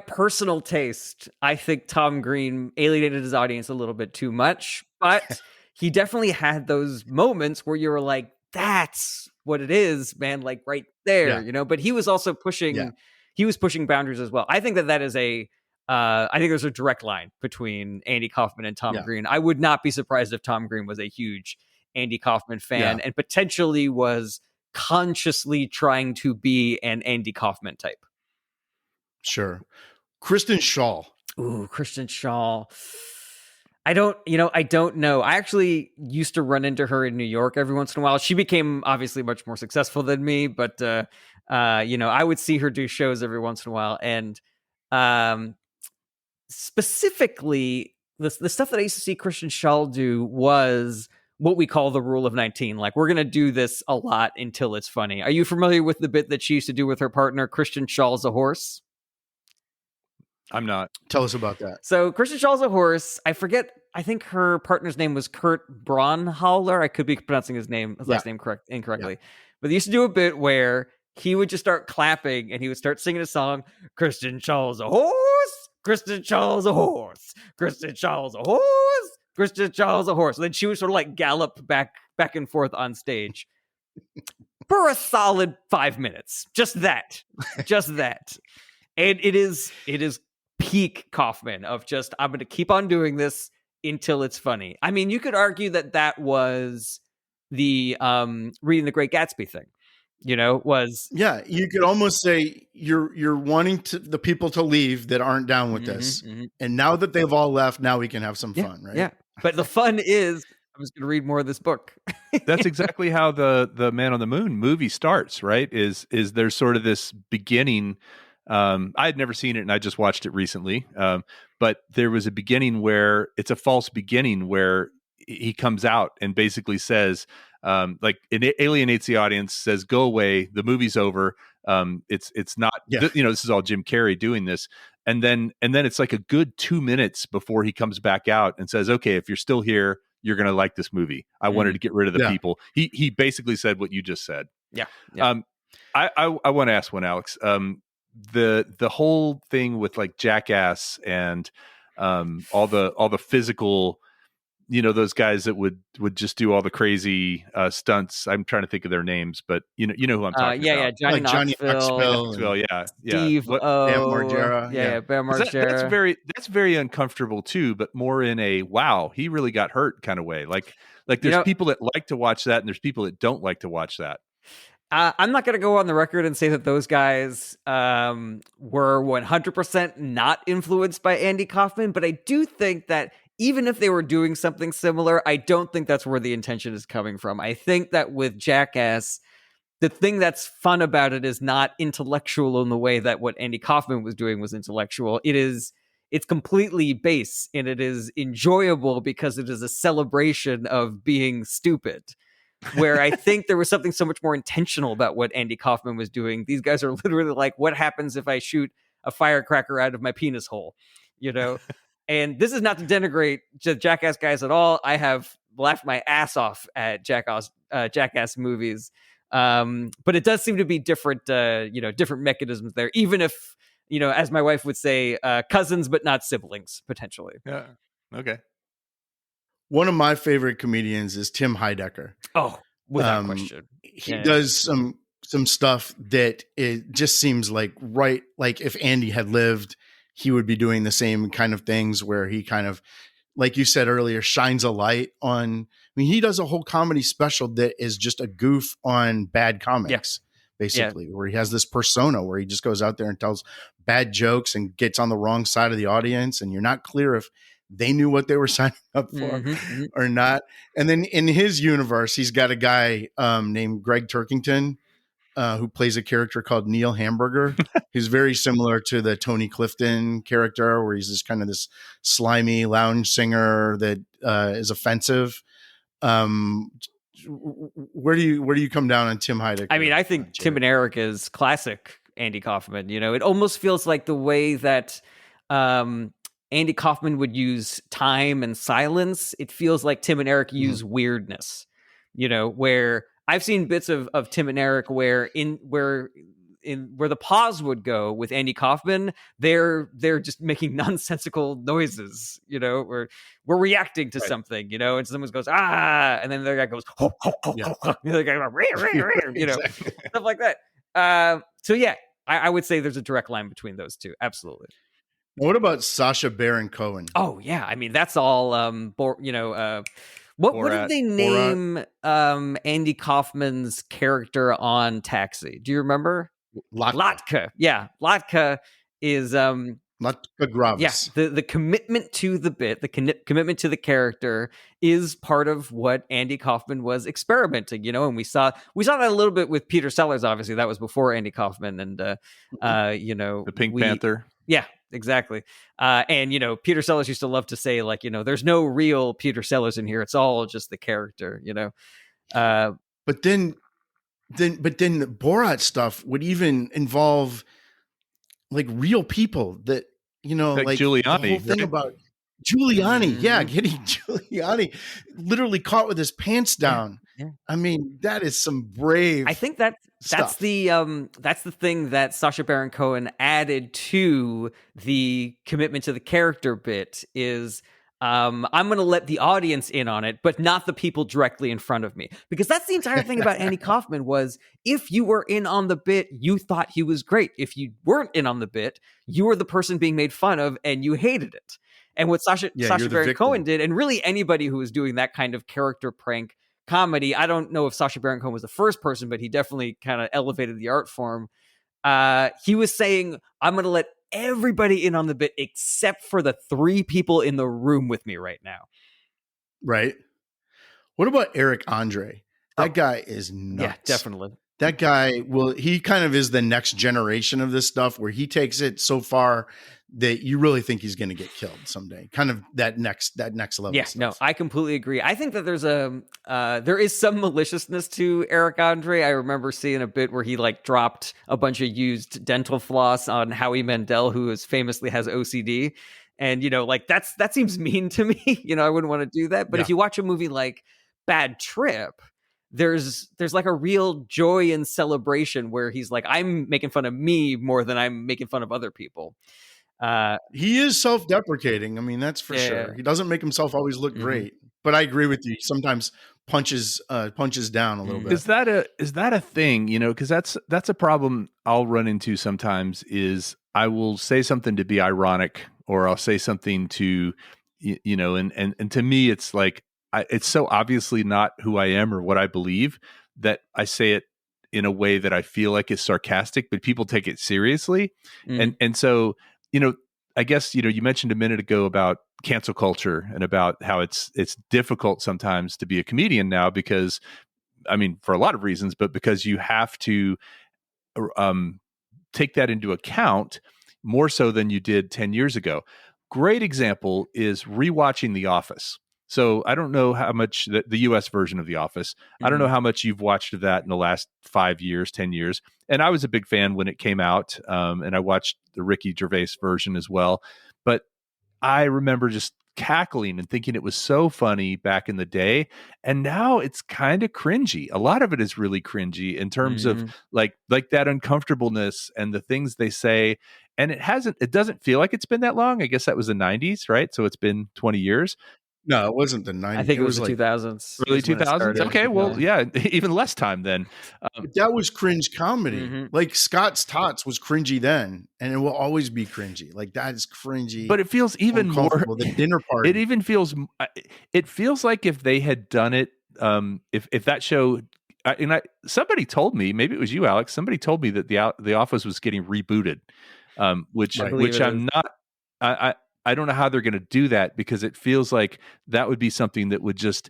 personal taste, I think Tom Green alienated his audience a little bit too much, but he definitely had those moments where you were like, that's what it is, man, like right there, but he was also pushing boundaries as well. I think that is I think there's a direct line between Andy Kaufman and Tom Green. I would not be surprised if Tom Green was a huge Andy Kaufman fan and potentially was consciously trying to be an Andy Kaufman type. Sure. Kristen Schaal. Ooh, Kristen Schaal. I don't know. I actually used to run into her in New York every once in a while. She became obviously much more successful than me, but I would see her do shows every once in a while. And specifically, the stuff that I used to see Kristen Schaal do was what we call the rule of 19. Like, we're going to do this a lot until it's funny. Are you familiar with the bit that she used to do with her partner, Kristen Schaal's a horse? I'm not. Tell us about that. So Kristen Schaal's a horse. I forget. I think her partner's name was Kurt Braunhaler. I could be pronouncing his last name incorrectly. Yeah. But they used to do a bit where he would just start clapping and he would start singing a song. Kristen Schaal's a horse. Kristen Schaal's a horse. Kristen Schaal's a horse. Kristen Schaal's a horse. And then she would sort of like gallop back and forth on stage for a solid 5 minutes. Just that. And it is peak Kaufman of just, I'm going to keep on doing this until it's funny. I mean, you could argue that was the Reading the Great Gatsby thing, was. Yeah, you could almost say you're wanting the people to leave that aren't down with this. And now that they've all left, now we can have some fun, right? Yeah. But the fun is, I'm just going to read more of this book. That's exactly how the Man on the Moon movie starts, right? Is there's sort of this beginning. I had never seen it, and I just watched it recently. But there was a beginning where it's a false beginning, where he comes out and basically says, like, it alienates the audience, says, "Go away, the movie's over." It's not, this is all Jim Carrey doing this. And then it's like a good 2 minutes before he comes back out and says, "Okay, if you're still here, you're going to like this movie. I wanted to get rid of the people." He basically said what you just said. Yeah. I want to ask one, Alex. The whole thing with like Jackass and all the physical, those guys that would just do all the crazy stunts. I'm trying to think of their names, but you know who I'm talking about. Johnny Johnny Knoxville, Knoxville, Steve Bam Margera. Bam Margera. That's very uncomfortable too, but more in a wow, he really got hurt kind of way. Like there's people that like to watch that, and there's people that don't like to watch that. I'm not going to go on the record and say that those guys were 100% not influenced by Andy Kaufman, but I do think that even if they were doing something similar, I don't think that's where the intention is coming from. I think that with Jackass, the thing that's fun about it is not intellectual in the way that what Andy Kaufman was doing was intellectual. It's completely base, and it is enjoyable because it is a celebration of being stupid. Where I think there was something so much more intentional about what Andy Kaufman was doing. These guys are literally like, what happens if I shoot a firecracker out of my penis hole? And this is not to denigrate Jackass guys at all. I have laughed my ass off at Jackass movies. But it does seem to be different, different mechanisms there, even if, as my wife would say, cousins, but not siblings, potentially. Yeah. Okay. One of my favorite comedians is Tim Heidecker. Oh, without question. He does some stuff that it just seems like if Andy had lived, he would be doing the same kind of things, where he kind of, like you said earlier, shines a light on. I mean, he does a whole comedy special that is just a goof on bad comics, basically, where he has this persona where he just goes out there and tells bad jokes and gets on the wrong side of the audience, and you're not clear if they knew what they were signing up for or not. And then in his universe, he's got a guy named Greg Turkington who plays a character called Neil Hamburger. Who's very similar to the Tony Clifton character, where he's this slimy lounge singer that is offensive. Where do you come down on Tim Heidecker? I mean, I think Tim and Eric is classic Andy Kaufman. It almost feels like the way that Andy Kaufman would use time and silence. It feels like Tim and Eric use weirdness, where I've seen bits of Tim and Eric where the pause would go with Andy Kaufman, they're just making nonsensical noises, where we're reacting to something, and someone goes, ah, and then the other guy goes, ho, ho, ho, ho, ho. The other guy goes, exactly. Stuff like that. So yeah, I would say there's a direct line between those two. Absolutely. What about Sacha Baron Cohen? Oh yeah, I mean that's all. What did they name Andy Kaufman's character on Taxi? Do you remember? Latka. Yeah, Latka is Latka Gravas. Yeah, the commitment to the bit, the commitment to the character is part of what Andy Kaufman was experimenting. And we saw that a little bit with Peter Sellers. Obviously, that was before Andy Kaufman, and the Pink Panther. Yeah, exactly. And Peter Sellers used to love to say, like, there's no real Peter Sellers in here. It's all just the character. But then the Borat stuff would even involve like real people that like Giuliani. The whole thing about Giuliani, getting Giuliani literally caught with his pants down. Yeah. I mean, that is some brave. I think that's the thing that Sacha Baron Cohen added to the commitment to the character bit is I'm going to let the audience in on it, but not the people directly in front of me. Because that's the entire thing about Andy Kaufman was if you were in on the bit, you thought he was great. If you weren't in on the bit, you were the person being made fun of and you hated it. And what Sacha Baron Cohen did, and really anybody who was doing that kind of character prank comedy, I don't know if Sacha Baron Cohen was the first person, but he definitely kind of elevated the art form. He was saying, I'm going to let everybody in on the bit except for the 3 people in the room with me right now. Right. What about Eric Andre? That guy is nuts. Yeah, definitely. That guy, he kind of is the next generation of this stuff where he takes it so far that you really think he's going to get killed someday. Kind of that next level. Yeah, no, I completely agree. I think that there is some maliciousness to Eric Andre. I remember seeing a bit where he like dropped a bunch of used dental floss on Howie Mandel, who famously has OCD. And, like that seems mean to me. I wouldn't want to do that. But if you watch a movie like Bad Trip, there's like a real joy and celebration where he's like, I'm making fun of me more than I'm making fun of other people. He is self-deprecating. I mean, that's for sure. He doesn't make himself always look great, but I agree with you. Sometimes punches down a little bit. Is that a thing? Because that's a problem I'll run into sometimes. Is I will say something to be ironic, or I'll say something to, and to me, it's like it's so obviously not who I am or what I believe that I say it in a way that I feel like is sarcastic, but people take it seriously, and so. I guess, you mentioned a minute ago about cancel culture and about how it's difficult sometimes to be a comedian now because, I mean, for a lot of reasons, but because you have to take that into account more so than you did 10 years ago. Great example is rewatching The Office. So I don't know how much the US version of The Office, I don't know how much you've watched of that in the last 5 years, 10 years. And I was a big fan when it came out. And I watched the Ricky Gervais version as well. But I remember just cackling and thinking it was so funny back in the day. And now it's kind of cringy. A lot of it is really cringy in terms of like that uncomfortableness and the things they say. And it doesn't feel like it's been that long. I guess that was the 90s, right? So it's been 20 years. No, it wasn't the 90s. I think it was the 2000s. Early 2000s? Okay, well, yeah, even less time then. That was cringe comedy. Like Scott's Tots was cringy then, and it will always be cringy. Like that is cringy. But it feels even more. The dinner party. It even feels. It feels like if they had done it, if that show. Somebody told me, maybe it was you, Alex. Somebody told me that the Office was getting rebooted, which I'm not. I don't know how they're going to do that because it feels like that would be something that would just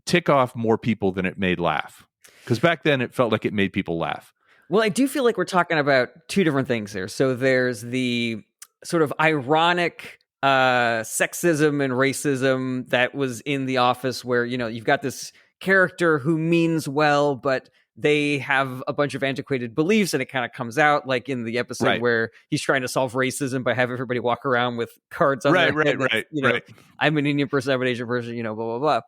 tick off more people than it made laugh. Because back then it felt like it made people laugh. Well, I do feel like we're talking about 2 different things here. So there's the sort of ironic sexism and racism that was in The Office where, you've got this character who means well, but they have a bunch of antiquated beliefs, and it kind of comes out like in the episode where he's trying to solve racism by having everybody walk around with cards on their head. Right. I'm an Indian person, I'm an Asian person, blah, blah, blah.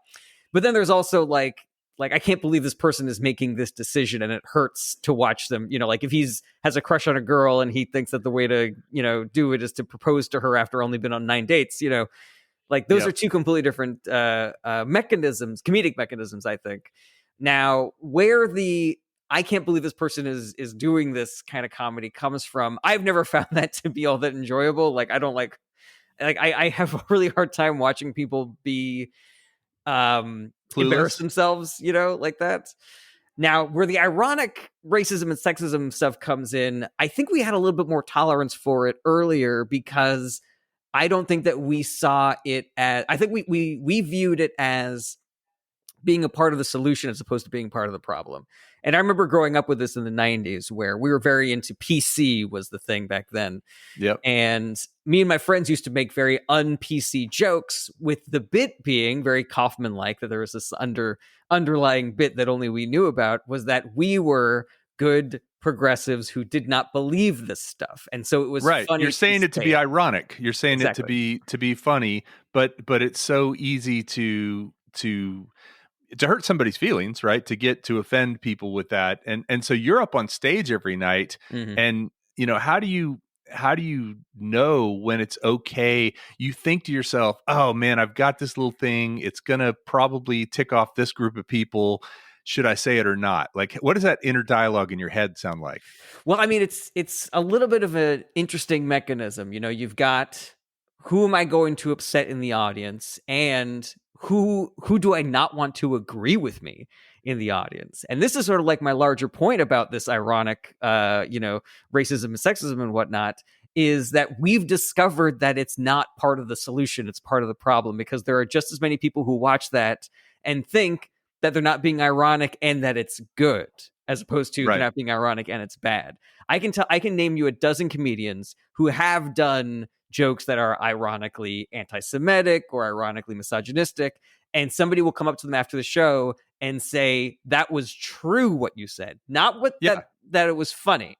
But then there's also like I can't believe this person is making this decision, and it hurts to watch them. Like if has a crush on a girl and he thinks that the way to, do it is to propose to her after only been on 9 dates, like those are 2 completely different mechanisms, comedic mechanisms, I think. Now, where I can't believe this person is doing this kind of comedy comes from, I've never found that to be all that enjoyable. Like, I don't I have a really hard time watching people be embarrass themselves, like that. Now, where the ironic racism and sexism stuff comes in, I think we had a little bit more tolerance for it earlier because I don't think that we saw it as, I think we viewed it as being a part of the solution as opposed to being part of the problem. And I remember growing up with this in the 90s where we were very into PC was the thing back then. Yep. And me and my friends used to make very un-PC jokes, with the bit being very Kaufman-like, that there was this underlying bit that only we knew about, was that we were good progressives who did not believe this stuff. And so it was funny. You're saying it to be ironic. You're saying it to be funny, but it's so easy to hurt somebody's feelings, right? To offend people with that. And so you're up on stage every night, and how do you how do you know when it's okay? You think to yourself, oh man, I've got this little thing. It's going to probably tick off this group of people. Should I say it or not? Like, what does that inner dialogue in your head sound like? Well, I mean, it's a little bit of an interesting mechanism. You know, you've got, who am I going to upset in the audience, and who do I not want to agree with me in the audience? And this is sort of like my larger point about this ironic, racism and sexism and whatnot, is that we've discovered that it's not part of the solution, it's part of the problem, because there are just as many people who watch that and think that they're not being ironic and that it's good, as opposed to they're not being ironic and it's bad. I can name you a dozen comedians who have done jokes that are ironically anti-Semitic or ironically misogynistic, and somebody will come up to them after the show and say, that was true what you said, not that it was funny.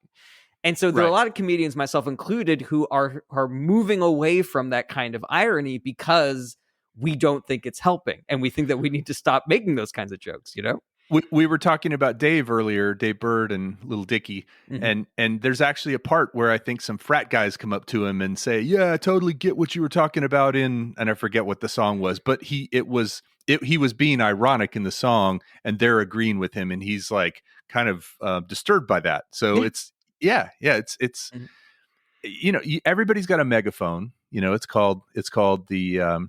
And so there are a lot of comedians, myself included, who are moving away from that kind of irony because we don't think it's helping, and we think that we need to stop making those kinds of jokes, you know? We were talking about Dave earlier, Dave Bird and Little Dicky, and there's actually a part where I think some frat guys come up to him and say, "Yeah, I totally get what you were talking about in," and I forget what the song was, but he was being ironic in the song, and they're agreeing with him, and he's like kind of disturbed by that. So it's everybody's got a megaphone. You know, it's called the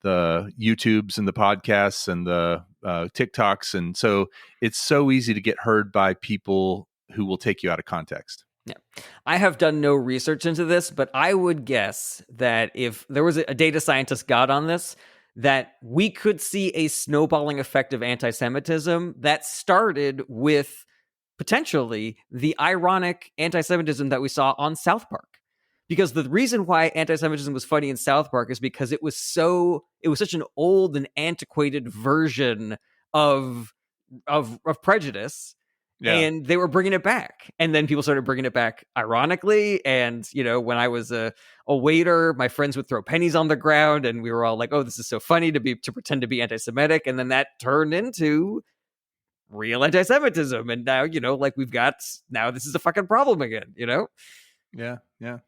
YouTubes and the podcasts and the TikToks. And so it's so easy to get heard by people who will take you out of context. Yeah. I have done no research into this, but I would guess that if there was a data scientist got on this, that we could see a snowballing effect of anti-Semitism that started with potentially the ironic anti-Semitism that we saw on South Park. Because the reason why anti-Semitism was funny in South Park is because it was such an old and antiquated version of prejudice, and they were bringing it back. And then people started bringing it back ironically. And you know, when I was a waiter, my friends would throw pennies on the ground, and we were all like, "Oh, this is so funny to pretend to be anti-Semitic." And then that turned into real anti-Semitism, and now now this is a fucking problem again. You know. Yeah.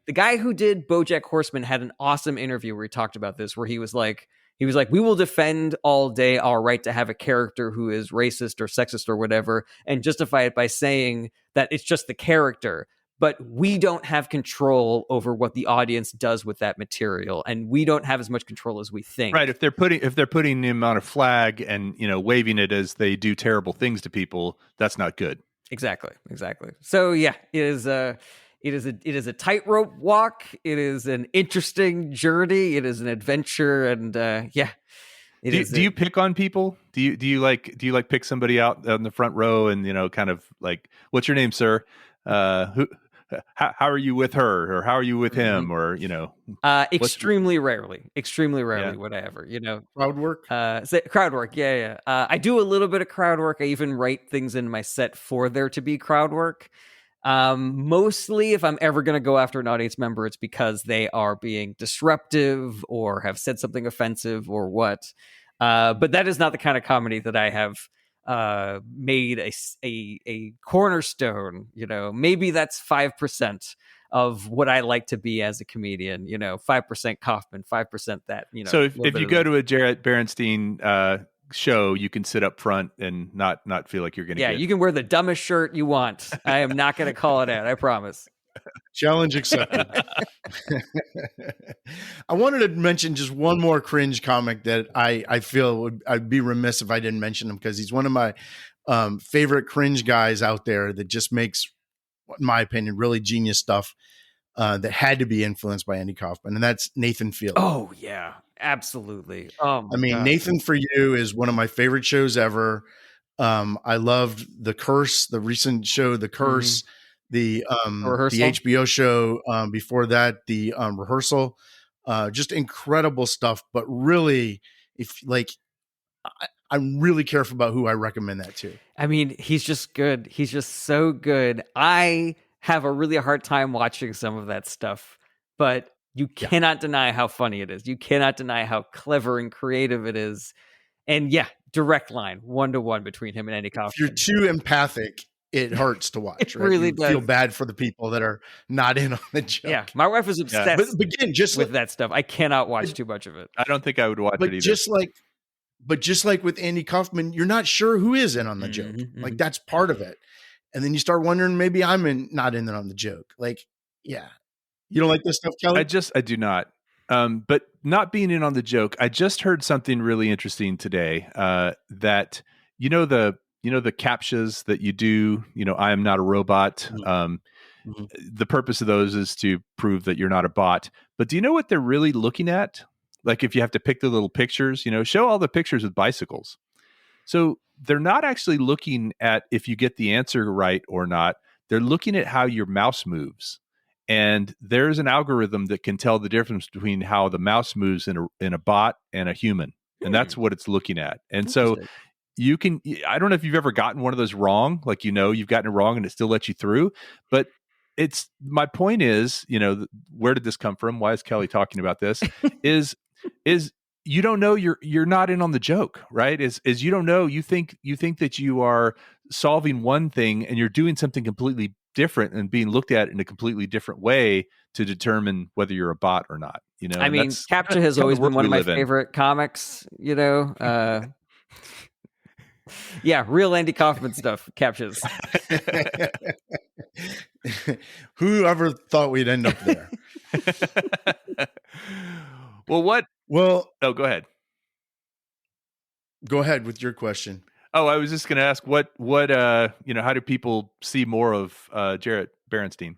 The guy who did BoJack Horseman had an awesome interview where he talked about this, where he was like, we will defend all day our right to have a character who is racist or sexist or whatever, and justify it by saying that it's just the character, but we don't have control over what the audience does with that material, and we don't have as much control as we think. Right. If they're putting him on a flag and, you know, waving it as they do terrible things to people, that's not good. Exactly. So yeah, it is a tightrope walk. It is an interesting journey. It is an adventure, and do you pick on people? Do you like pick somebody out on the front row and, you know, kind of like, what's your name, sir? How are you with her, or how are you with him, or, you know? Extremely rarely would I ever, you know. Crowd work? Crowd work, yeah. I do a little bit of crowd work. I even write things in my set for there to be crowd work. Mostly if I'm ever going to go after an audience member, it's because they are being disruptive or have said something offensive or what. But that is not the kind of comedy that I have made a cornerstone. You know, maybe that's 5% of what I like to be as a comedian. You know, 5% Kaufman, 5% that. You know. So if you go to a Jarret Berenstein show, you can sit up front and not feel like you're going to you can wear the dumbest shirt you want. I am not going to call it out, I promise. Challenge accepted. I wanted to mention just one more cringe comic that I feel I'd be remiss if I didn't mention him, because he's one of my favorite cringe guys out there that just makes, in my opinion, really genius stuff that had to be influenced by Andy Kaufman, and that's Nathan Fielder. Oh yeah, absolutely. I mean, God. Nathan For You is one of my favorite shows ever. I loved The Curse, the recent show, The Curse, the HBO show before that, the Rehearsal. Just incredible stuff. But really, I'm really careful about who I recommend that to. I mean, he's just good. He's just so good. I have a really hard time watching some of that stuff, but you cannot deny how funny it is. You cannot deny how clever and creative it is. And yeah, direct line, 1-to-1 between him and Andy Kaufman. If you're too empathic, it hurts to watch. It Right? really You does. feel bad for the people that are not in on the joke. Yeah, my wife is obsessed But again, just with like, that stuff. I cannot watch too much of it. I don't think I would watch but it either. just like with Andy Kaufman, you're not sure who is in on the joke. Like that's part of it. And then you start wondering, maybe I'm not in on the joke. Like, yeah. You don't like this stuff, Kelly? I do not. But not being in on the joke, I just heard something really interesting today. That the captchas that you do. I am not a robot. The purpose of those is to prove that you're not a bot. But do you know what they're really looking at? Like if you have to pick the little pictures, show all the pictures with bicycles. So they're not actually looking at if you get the answer right or not. They're looking at how your mouse moves. And there's an algorithm that can tell the difference between how the mouse moves in a bot and a human. And that's what it's looking at. And so I don't know if you've ever gotten one of those wrong, like, you've gotten it wrong and it still lets you through. But my point is, where did this come from? Why is Kelly talking about this? is you don't know you're not in on the joke, right? Is you don't know, you think that you are solving one thing and you're doing something completely different and being looked at in a completely different way to determine whether you're a bot or not. I mean, CAPTCHA has always been one of my favorite comics, yeah, real Andy Kaufman stuff, CAPTCHAs. Whoever thought we'd end up there? Well, oh, go ahead. Go ahead with your question. Oh, I was just going to ask what how do people see more of Jarret Berenstein?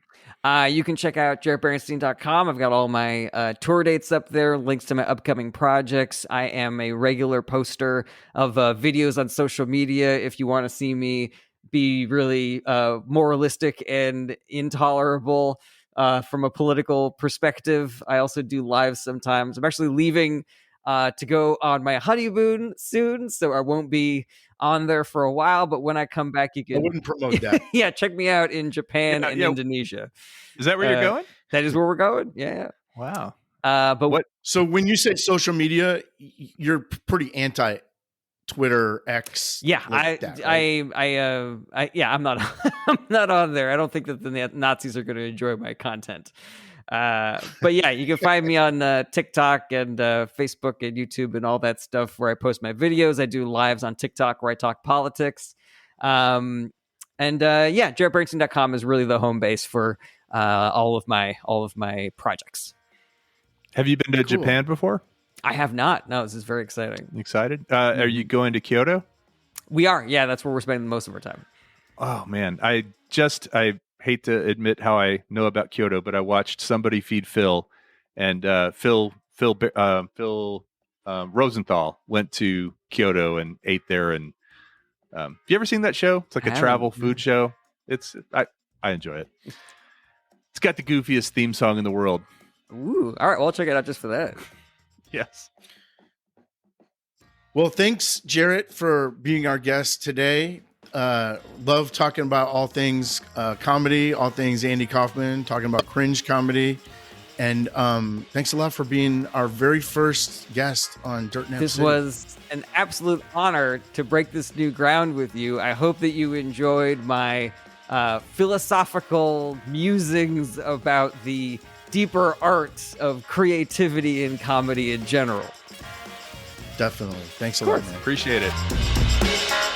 You can check out jarretberenstein.com. I've got all my tour dates up there, links to my upcoming projects. I am a regular poster of videos on social media. If you want to see me be really moralistic and intolerable from a political perspective, I also do live sometimes. I'm actually leaving to go on my honeymoon soon, so I won't be on there for a while, but when I come back, you can... I wouldn't promote that. Yeah, check me out in Japan and Indonesia. Is that where you're going? That is where we're going. Yeah. Wow. But what? So when you say social media, you're pretty anti Twitter, X. Yeah, I'm not I'm not on there. I don't think that the Nazis are going to enjoy my content. But yeah, you can find me on TikTok and Facebook and YouTube and all that stuff where I post my videos. I do lives on TikTok where I talk politics. jarretberenstein.com is really the home base for all of my projects. Have you been to Japan before? I have not. No, this is very exciting. Excited? Are you going to Kyoto? We are. Yeah, that's where we're spending most of our time. Oh man, I hate to admit how I know about Kyoto, but I watched Somebody Feed Phil, and Phil Rosenthal went to Kyoto and ate there. And have you ever seen that show? It's like a travel food show. I enjoy it. It's got the goofiest theme song in the world. Ooh, all right. Well, I'll check it out just for that. Yes. Well, thanks, Jarret, for being our guest today. Love talking about all things comedy, all things Andy Kaufman, talking about cringe comedy. And thanks a lot for being our very first guest on Dirt Nap This City. was an absolute honor to break this new ground with you. I hope that you enjoyed my philosophical musings about the deeper art of creativity in comedy in general. Definitely. Thanks a lot, man. Appreciate it.